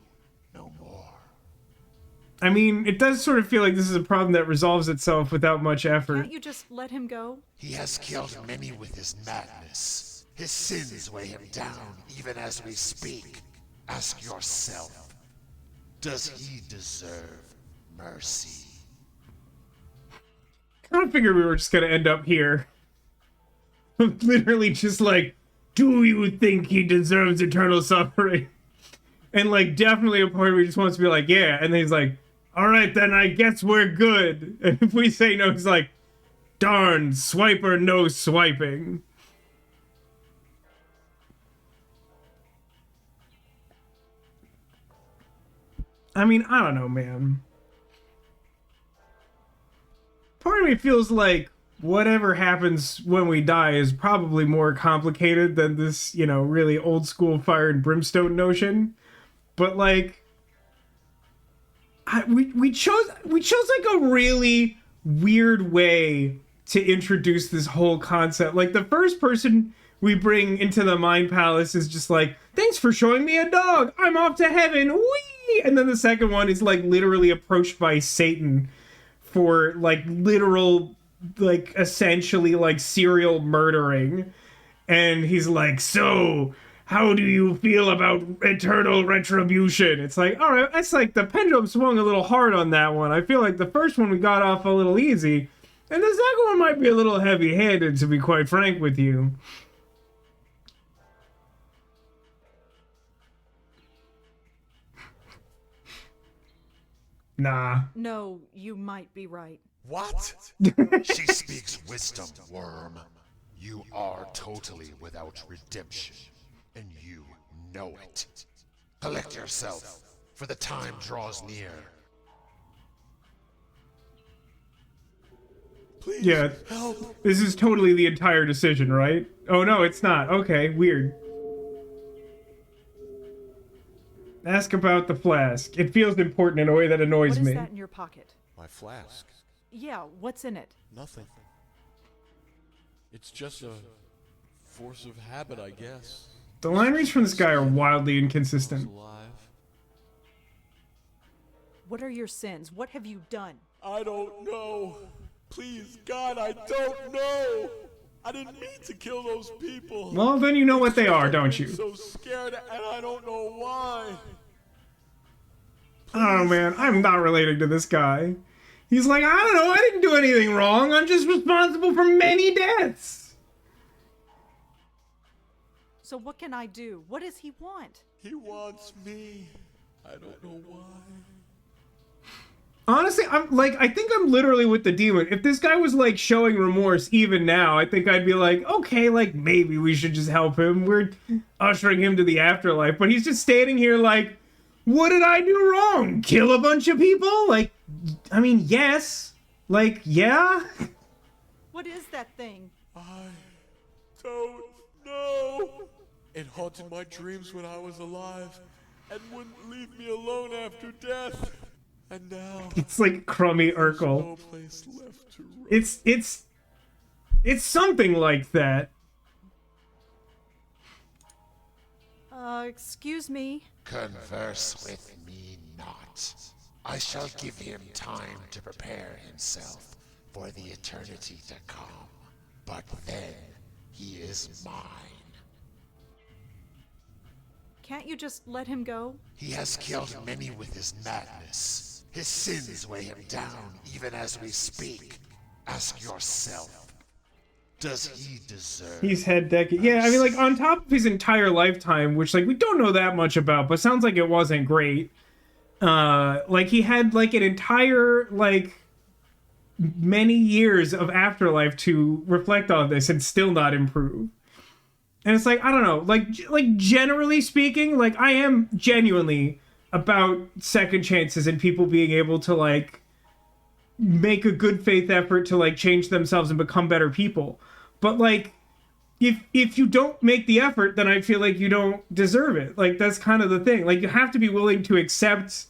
no more. I mean, it does sort of feel like this is a problem that resolves itself without much effort. Can't you just let him go? He has killed many with his madness. His sins weigh him down even as we speak. Ask yourself, does he deserve mercy? I kind of figured we were just gonna end up here. Literally just do you think he deserves eternal suffering? And definitely a point where he just wants to be yeah, and then he's alright then, I guess we're good. And if we say no, he's darn, swiper no swiping. I mean, I don't know, man. Part of me feels like whatever happens when we die is probably more complicated than this, really old school fire and brimstone notion. But we chose a really weird way to introduce this whole concept. The first person we bring into the Mind Palace is just thanks for showing me a dog. I'm off to heaven. Whee! And then the second one is literally approached by Satan for literal essentially serial murdering. And he's so how do you feel about eternal retribution? It's like, all right, that's like the pendulum swung a little hard on that one. I feel like the first one we got off a little easy, and the second one might be a little heavy-handed, to be quite frank with you. Nah. No, you might be right. What? She speaks wisdom, worm. You are totally without redemption, and you know it. Collect yourself, for the time draws near. Please, Yeah, help. this is totally the entire decision, right? Oh no, it's not. Okay, weird. Ask about the flask. It feels important in a way that annoys What is me. that in your pocket? My flask. Yeah, what's in it? Nothing. It's just a force of habit, I guess. The line reads from this guy are wildly I was inconsistent. alive. What are your sins? What have you done? I don't know. Please, God, I don't know. I didn't mean to kill those people. Well, then you know what they are, don't I'm you? so scared, and I don't know why. Oh man, I'm not relating to this guy. He's like, I don't know, I didn't do anything wrong. I'm just responsible for many deaths. So what can I do? What does he want? He wants me. I don't know why. Honestly, I think I'm literally with the demon. If this guy was like showing remorse even now, I think I'd be like, okay, like maybe we should just help him. We're ushering him to the afterlife. But he's just standing here like, what did I do wrong? Kill a bunch of people? Like, I mean, yes. Like, yeah. What is that thing? I don't know. It haunted my dreams when I was alive and wouldn't leave me alone after death. And now It's like crummy there's Urkel. no place left to run. It's something like that. Excuse me. Converse with me not. I shall give him time to prepare himself for the eternity to come. But then he is mine. Can't you just let him go? He has killed many with his madness. His sins weigh him down even as we speak. Ask yourself, does he deserve? He's had decades. Yeah, I mean, like, on top of his entire lifetime, which, like, we don't know that much about, but sounds like it wasn't great. Like, he had, like, an entire, like, many years of afterlife to reflect on this and still not improve. And it's like, I don't know, like generally speaking, like, I am genuinely about second chances and people being able to, like, make a good faith effort to, like, change themselves and become better people. But, like, if you don't make the effort, then I feel like you don't deserve it. Like, that's kind of the thing. Like, you have to be willing to accept,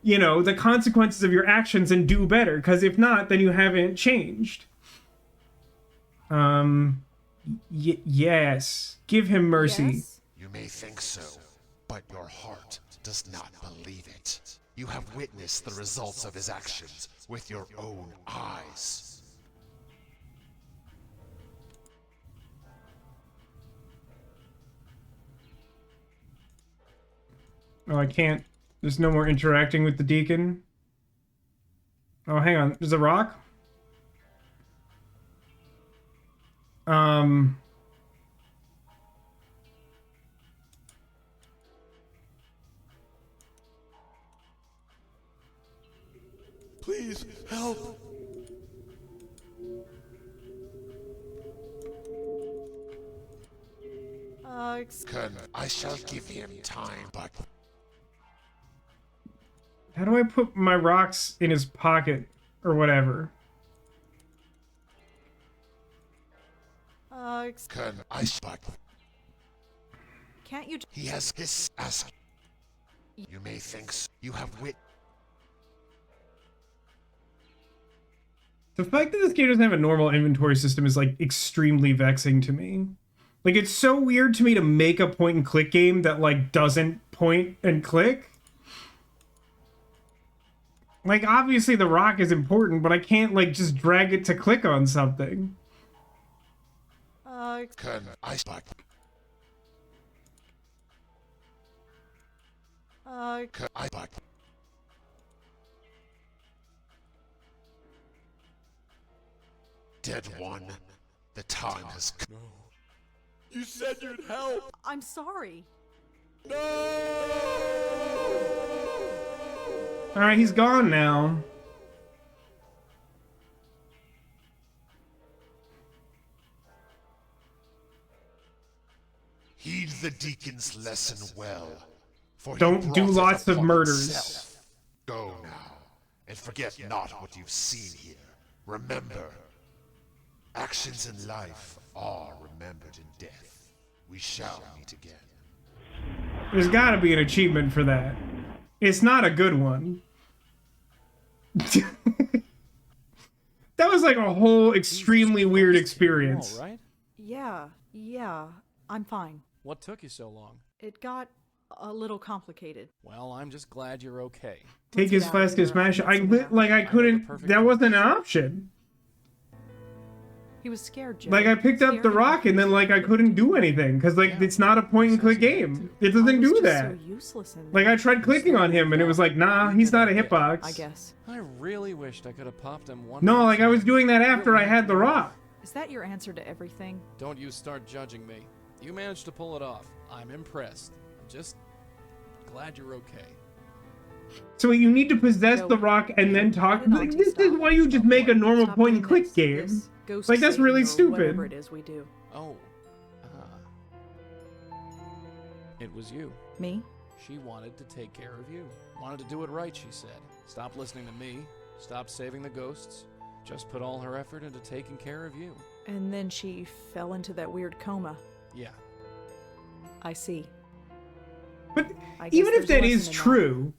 you know, the consequences of your actions and do better. Because if not, then you haven't changed. Yes. Give him mercy. Yes? You may think so, but your heart does not believe it. You have witnessed the results of his actions with your own eyes. Oh, I can't. There's no more interacting with the deacon. Oh, hang on. There's a rock? Please, help. I shall give him time, but How do I put my rocks in his pocket or whatever? but Can't you? he has his ask. You may think so. You have wit. The fact that this game doesn't have a normal inventory system is, like, extremely vexing to me. Like, it's so weird to me to make a point and click game that, like, doesn't point and click. Like, obviously the rock is important, but I can't, like, just drag it to click on something. But Dead one, the time has come. No. You said you'd help! I'm sorry. Alright, he's gone now. Heed the deacon's lesson well. For he Don't do brought it lots of upon murders. himself. Go now, and forget not what you've seen here. Remember, actions in life are remembered in death. We shall meet again. There's gotta be an achievement for that. It's not a good one. That was like a whole extremely weird experience. All right? Yeah, I'm fine. What took you so long? It got a little complicated. Well, I'm just glad you're okay. Take his flask and smash it. I couldn't. That wasn't an option. He was scared, Joe. Like I picked up the rock and then like I couldn't do anything because like it's not a point and click game. It doesn't do that. So useless in Like I tried clicking on him and it was like, nah, he's not a hitbox. I guess. I really wished I could have popped him one. No, more like I time. was doing that after I had the rock. Is that your answer to everything? Don't you start judging me. You managed to pull it off. I'm impressed. I'm just glad you're okay. So you need to possess the rock and then talk. Like, this is why you just make a normal point and click game. Like that's really stupid. Whatever it is we do. Oh. It was you. Me? She wanted to take care of you. Wanted to do it right, she said. Stop listening to me. Stop saving the ghosts. Just put all her effort into taking care of you. And then she fell into that weird coma. Yeah. I see. But I guess even if there's a that is lesson in true,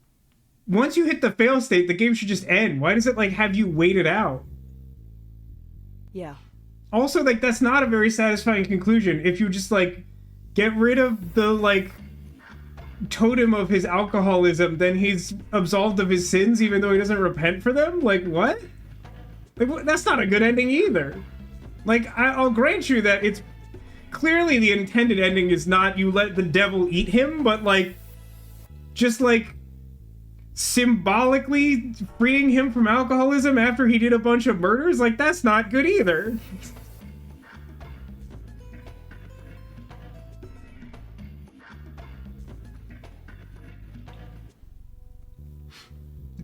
once you hit the fail state, the game should just end. Why does it like have you wait it out? Yeah. Also, like that's not a very satisfying conclusion. If you just like get rid of the like totem of his alcoholism, then he's absolved of his sins, even though he doesn't repent for them. Like what? Like that's not a good ending either. Like I'll grant you that it's clearly the intended ending is not you let the devil eat him, but like just like symbolically freeing him from alcoholism after he did a bunch of murders, like that's not good either.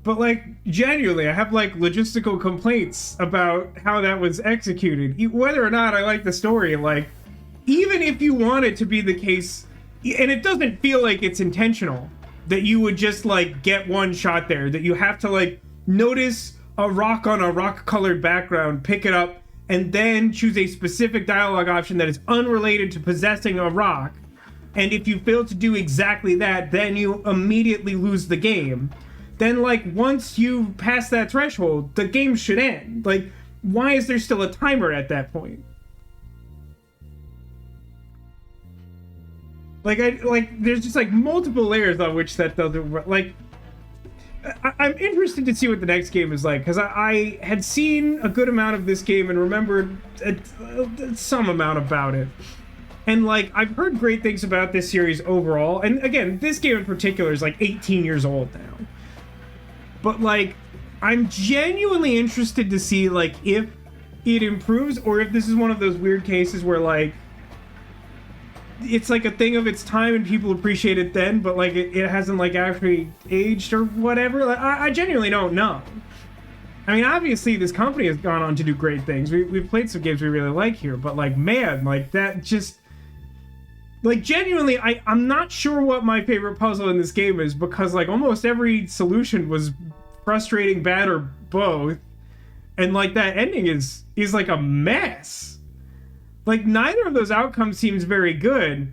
But like genuinely, I have like logistical complaints about how that was executed. Whether or not I like the story, like even if you want it to be the case, and it doesn't feel like it's intentional, that you would just like get one shot there, that you have to like notice a rock on a rock colored background, pick it up, and then choose a specific dialogue option that is unrelated to possessing a rock. And if you fail to do exactly that, then you immediately lose the game. Then like once you pass that threshold, the game should end. Like why is there still a timer at that point? Like there's just like multiple layers on which that doesn't like. I'm interested to see what the next game is like because I had seen a good amount of this game and remembered some amount about it, and like I've heard great things about this series overall. And again, this game in particular is like 18 years old now, but like I'm genuinely interested to see like if it improves or if this is one of those weird cases where like it's like a thing of its time and people appreciate it then, but like it hasn't like actually aged or whatever. Like I genuinely don't know. I mean, obviously this company has gone on to do great things. We've played some games we really like here, but like man, like that just like genuinely I'm not sure what my favorite puzzle in this game is because like almost every solution was frustrating, bad, or both, and like that ending is like a mess. Like, neither of those outcomes seems very good.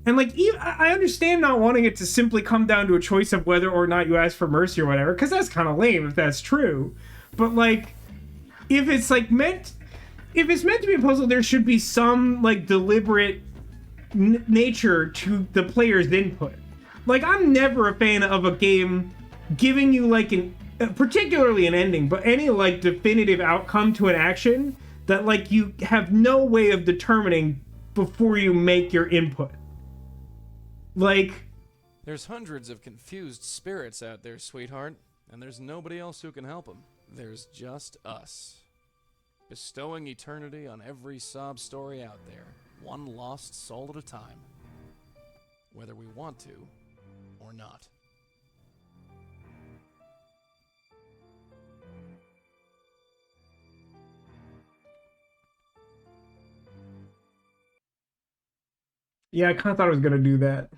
And, like, I understand not wanting it to simply come down to a choice of whether or not you ask for mercy or whatever, because that's kind of lame if that's true. But, like, if it's, like, meant to be a puzzle, there should be some, like, deliberate nature to the player's input. Like, I'm never a fan of a game giving you, like, particularly an ending, but any, like, definitive outcome to an action that like you have no way of determining before you make your input. Like There's hundreds of confused spirits out there, sweetheart, and there's nobody else who can help them. There's just us. Bestowing eternity on every sob story out there, one lost soul at a time. Whether we want to or not. Yeah, I kind of thought it was going to do that.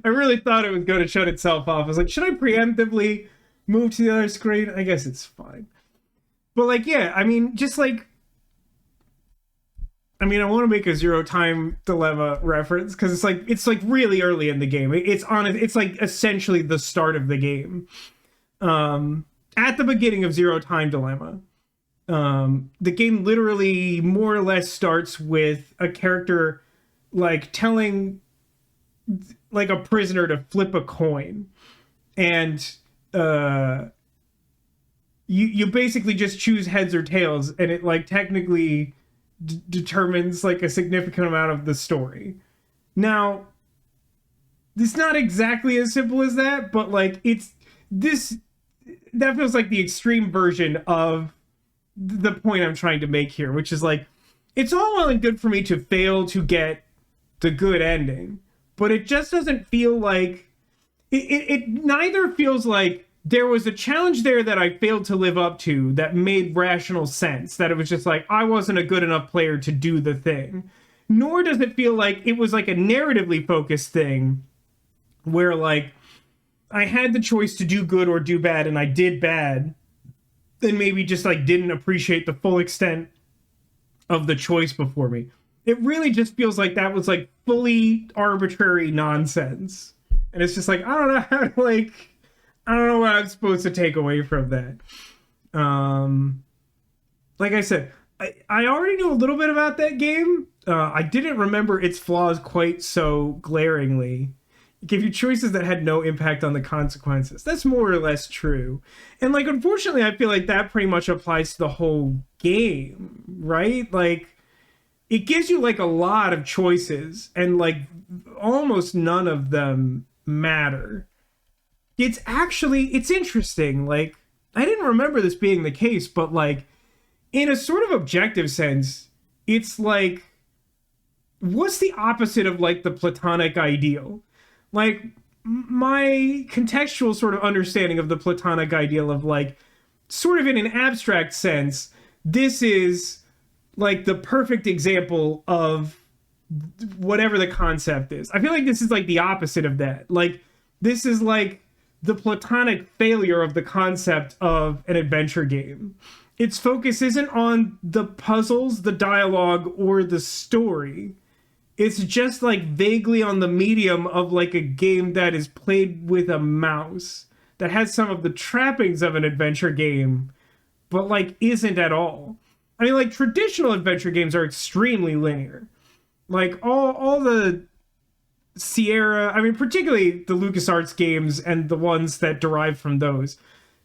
I really thought it was going to shut itself off. I was like, should I preemptively move to the other screen? I guess it's fine. But like, yeah, I mean, just like, I mean, I want to make a Zero Time Dilemma reference because it's like really early in the game. It's like essentially the start of the game. At the beginning of Zero Time Dilemma, the game literally more or less starts with a character like telling like a prisoner to flip a coin, and you basically just choose heads or tails, and it like technically determines like a significant amount of the story. Now, it's not exactly as simple as that, but like that feels like the extreme version of the point I'm trying to make here, which is like, it's all well and good for me to fail to get the good ending, but it just doesn't feel like it neither feels like there was a challenge there that I failed to live up to that made rational sense, that it was just like I wasn't a good enough player to do the thing, nor does it feel like it was like a narratively focused thing where like I had the choice to do good or do bad and I did bad, then maybe just like didn't appreciate the full extent of the choice before me. It really just feels like that was like fully arbitrary nonsense. And it's just like, I don't know how to like, I don't know what I'm supposed to take away from that. Like I said, I already knew a little bit about that game. I didn't remember its flaws quite so glaringly. It gave you choices that had no impact on the consequences. That's more or less true. And like, unfortunately, I feel like that pretty much applies to the whole game, right? Like, it gives you like a lot of choices and like almost none of them matter. It's interesting. Like, I didn't remember this being the case, but like in a sort of objective sense, it's like, what's the opposite of like the platonic ideal? Like, my contextual sort of understanding of the platonic ideal of like, sort of in an abstract sense, this is like the perfect example of whatever the concept is. I feel like this is like the opposite of that. Like, this is like the platonic failure of the concept of an adventure game. Its focus isn't on the puzzles, the dialogue, or the story. It's just like vaguely on the medium of like a game that is played with a mouse, that has some of the trappings of an adventure game, but like isn't at all. I mean, like, traditional adventure games are extremely linear. Like, all the Sierra, I mean, particularly the LucasArts games and the ones that derive from those.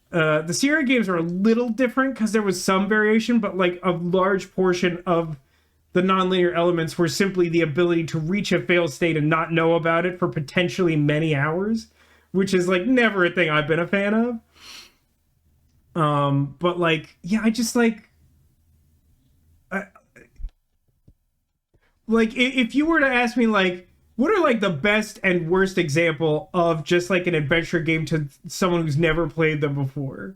The Sierra games are a little different because there was some variation, but like a large portion of the nonlinear elements were simply the ability to reach a fail state and not know about it for potentially many hours, which is like never a thing I've been a fan of. But like, yeah, I just like, like, if you were to ask me, like, what are, like, the best and worst example of just, like, an adventure game to someone who's never played them before,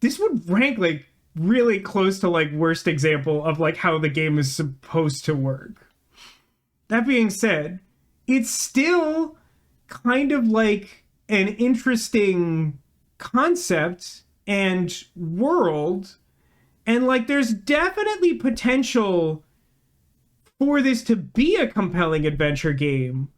this would rank, like, really close to, like, worst example of, like, how the game is supposed to work. That being said, it's still kind of, like, an interesting concept and world, and, like, there's definitely potential for this to be a compelling adventure game,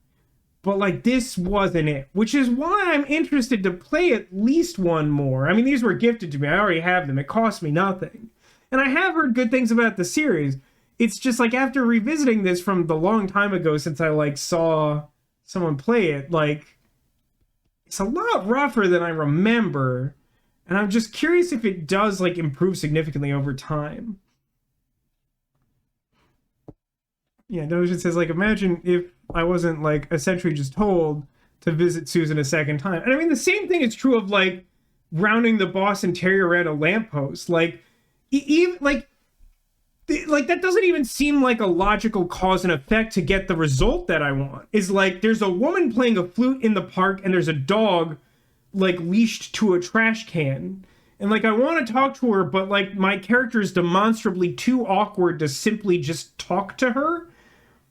but like this wasn't it, which is why I'm interested to play at least one more. I mean, these were gifted to me. I already have them. It cost me nothing. And I have heard good things about the series. It's just like after revisiting this from the long time ago since I like saw someone play it, like it's a lot rougher than I remember. And I'm just curious if it does like improve significantly over time. Yeah, Dojan says, like, imagine if I wasn't, like, essentially just told to visit Susan a second time. And I mean, the same thing is true of like rounding the Boston Terrier around a lamppost. Like, even like that doesn't even seem like a logical cause and effect to get the result that I want. Is like there's a woman playing a flute in the park and there's a dog like leashed to a trash can. And like I want to talk to her, but like my character is demonstrably too awkward to simply just talk to her.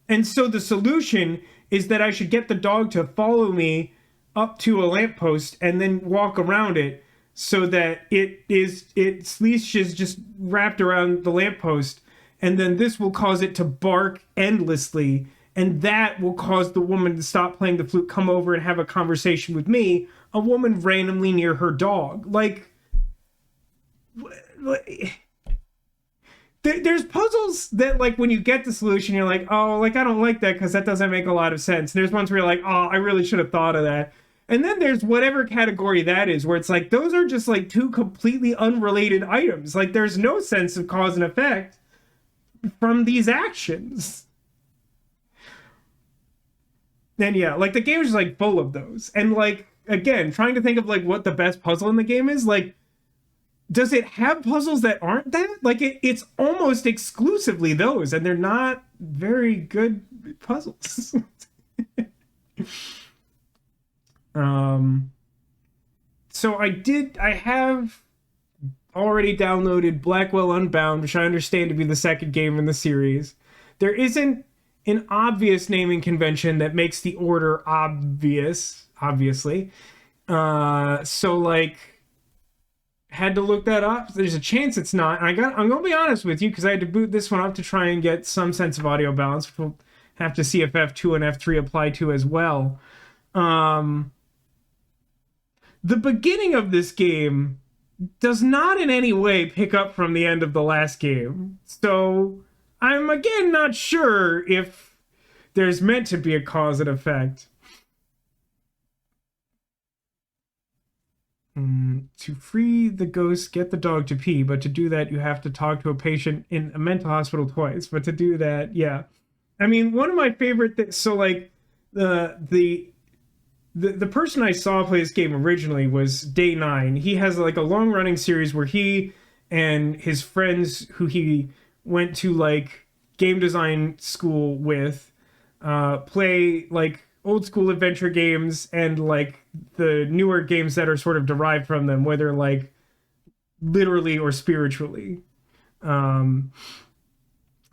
And so the solution is that I should get the dog to follow me up to a lamppost and then walk around it so that its leash is just wrapped around the lamppost. And then this will cause it to bark endlessly. And that will cause the woman to stop playing the flute, come over and have a conversation with me, a woman randomly near her dog. Like, there's puzzles that, like, when you get the solution, you're like, oh, like, I don't like that because that doesn't make a lot of sense. And there's ones where you're like, oh, I really should have thought of that. And then there's whatever category that is, where it's like, those are just, like, two completely unrelated items. Like, there's no sense of cause and effect from these actions. And yeah, like, the game is just, like, full of those. And, like, again, trying to think of, like, what the best puzzle in the game is, like, does it have puzzles that aren't that? Like, it's almost exclusively those, and they're not very good puzzles. So I have already downloaded Blackwell Unbound, which I understand to be the second game in the series. There isn't an obvious naming convention that makes the order obvious, obviously. So, like, had to look that up. There's a chance it's not. And I'm going to be honest with you, because I had to boot this one up to try and get some sense of audio balance. We'll have to see if F2 and F3 apply to as well. The beginning of this game does not in any way pick up from the end of the last game. So I'm, again, not sure if there's meant to be a cause and effect. To free the ghost, get the dog to pee, but to do that you have to talk to a patient in a mental hospital twice. But to do that, yeah. I mean, one of my favorite things, so like the person I saw play this game originally was Day 9. He has like a long running series where he and his friends who he went to like game design school with play like old school adventure games and like the newer games that are sort of derived from them, whether like literally or spiritually. And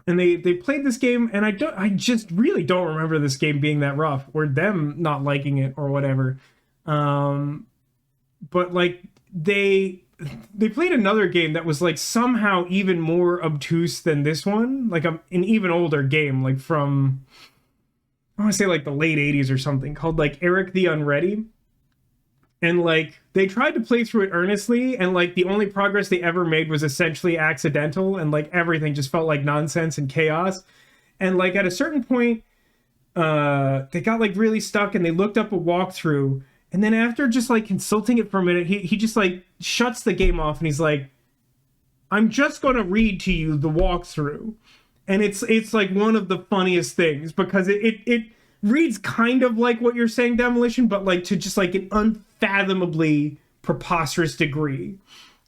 they played this game, and I just really don't remember this game being that rough or them not liking it or whatever. But like they played another game that was like somehow even more obtuse than this one, like an even older game, like from, I want to say like the late 80s or something, called like Eric the Unready. And like they tried to play through it earnestly, and like the only progress they ever made was essentially accidental, and like everything just felt like nonsense and chaos. And like at a certain point they got like really stuck, and they looked up a walkthrough, and then after just like consulting it for a minute, he just like shuts the game off and he's like, I'm just going to read to you the walkthrough. And it's like one of the funniest things, because it reads kind of like what you're saying, Demolition, but like to just like an unfathomably preposterous degree.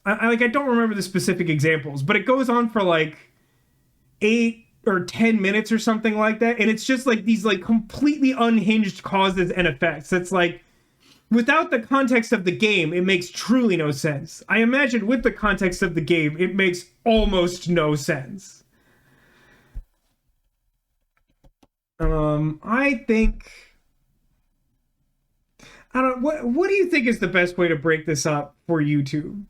I don't remember the specific examples, but it goes on for like 8 or 10 minutes or something like that, and it's just like these like completely unhinged causes and effects. That's like, without the context of the game, it makes truly no sense. I imagine with the context of the game, it makes almost no sense. I think, I don't, what do you think is the best way to break this up for YouTube?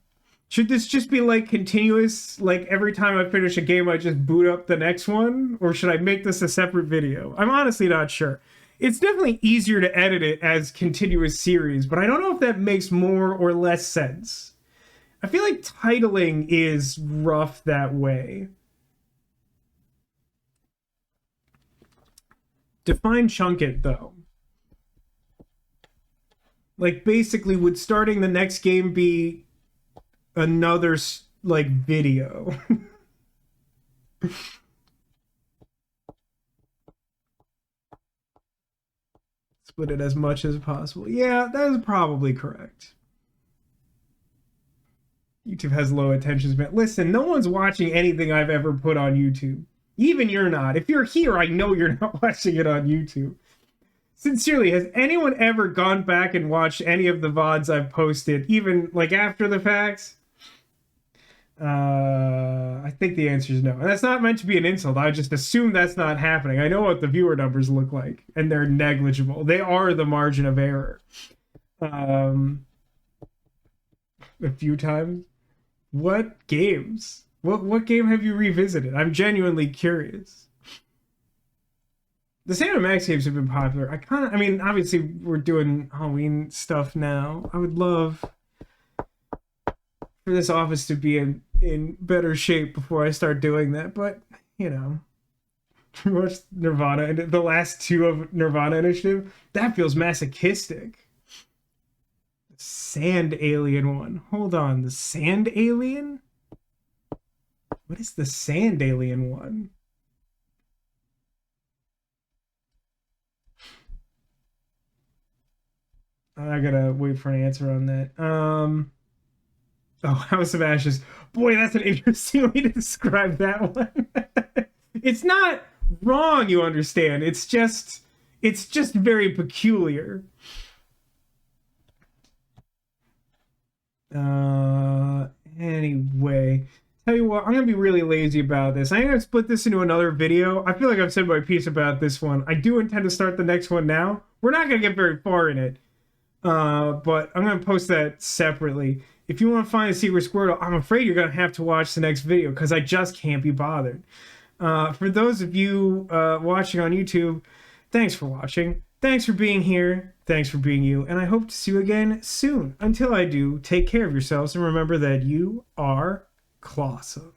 Should this just be like continuous, like every time I finish a game I just boot up the next one? Or should I make this a separate video? I'm honestly not sure. It's definitely easier to edit it as continuous series, but I don't know if that makes more or less sense. I feel like titling is rough that way. Define chunk it, though. Like, basically, would starting the next game be another, like, video? split it as much as possible. Yeah, that is probably correct. YouTube has low attention span. Listen, no one's watching anything I've ever put on YouTube. Even you're not. If you're here, I know you're not watching it on YouTube. Sincerely, has anyone ever gone back and watched any of the VODs I've posted, even like after the fact? I think the answer is no. And that's not meant to be an insult. I just assume that's not happening. I know what the viewer numbers look like, and they're negligible. They are the margin of error. A few times. What games? What game have you revisited? I'm genuinely curious. The Sam & Max games have been popular. I mean, obviously we're doing Halloween stuff now. I would love for this office to be in better shape before I start doing that, but, you know. Watch Nirvana, and the last two of Nirvana Initiative, that feels masochistic. Sand alien one. Hold on, the sand alien? What is the sand alien one? I gotta wait for an answer on that. Oh, House of Ashes. Boy, that's an interesting way to describe that one. It's not wrong, you understand. It's just very peculiar. Anyway, tell you what, I'm gonna be really lazy about this. I'm gonna split this into another video. I feel like I've said my piece about this one. I do intend to start the next one now. We're not gonna get very far in it, but I'm gonna post that separately. If you want to find a secret Squirtle, I'm afraid you're gonna have to watch the next video because I just can't be bothered. For those of you watching on YouTube, thanks for watching. Thanks for being here. Thanks for being you. And I hope to see you again soon. Until I do, take care of yourselves and remember that you are Clawsome.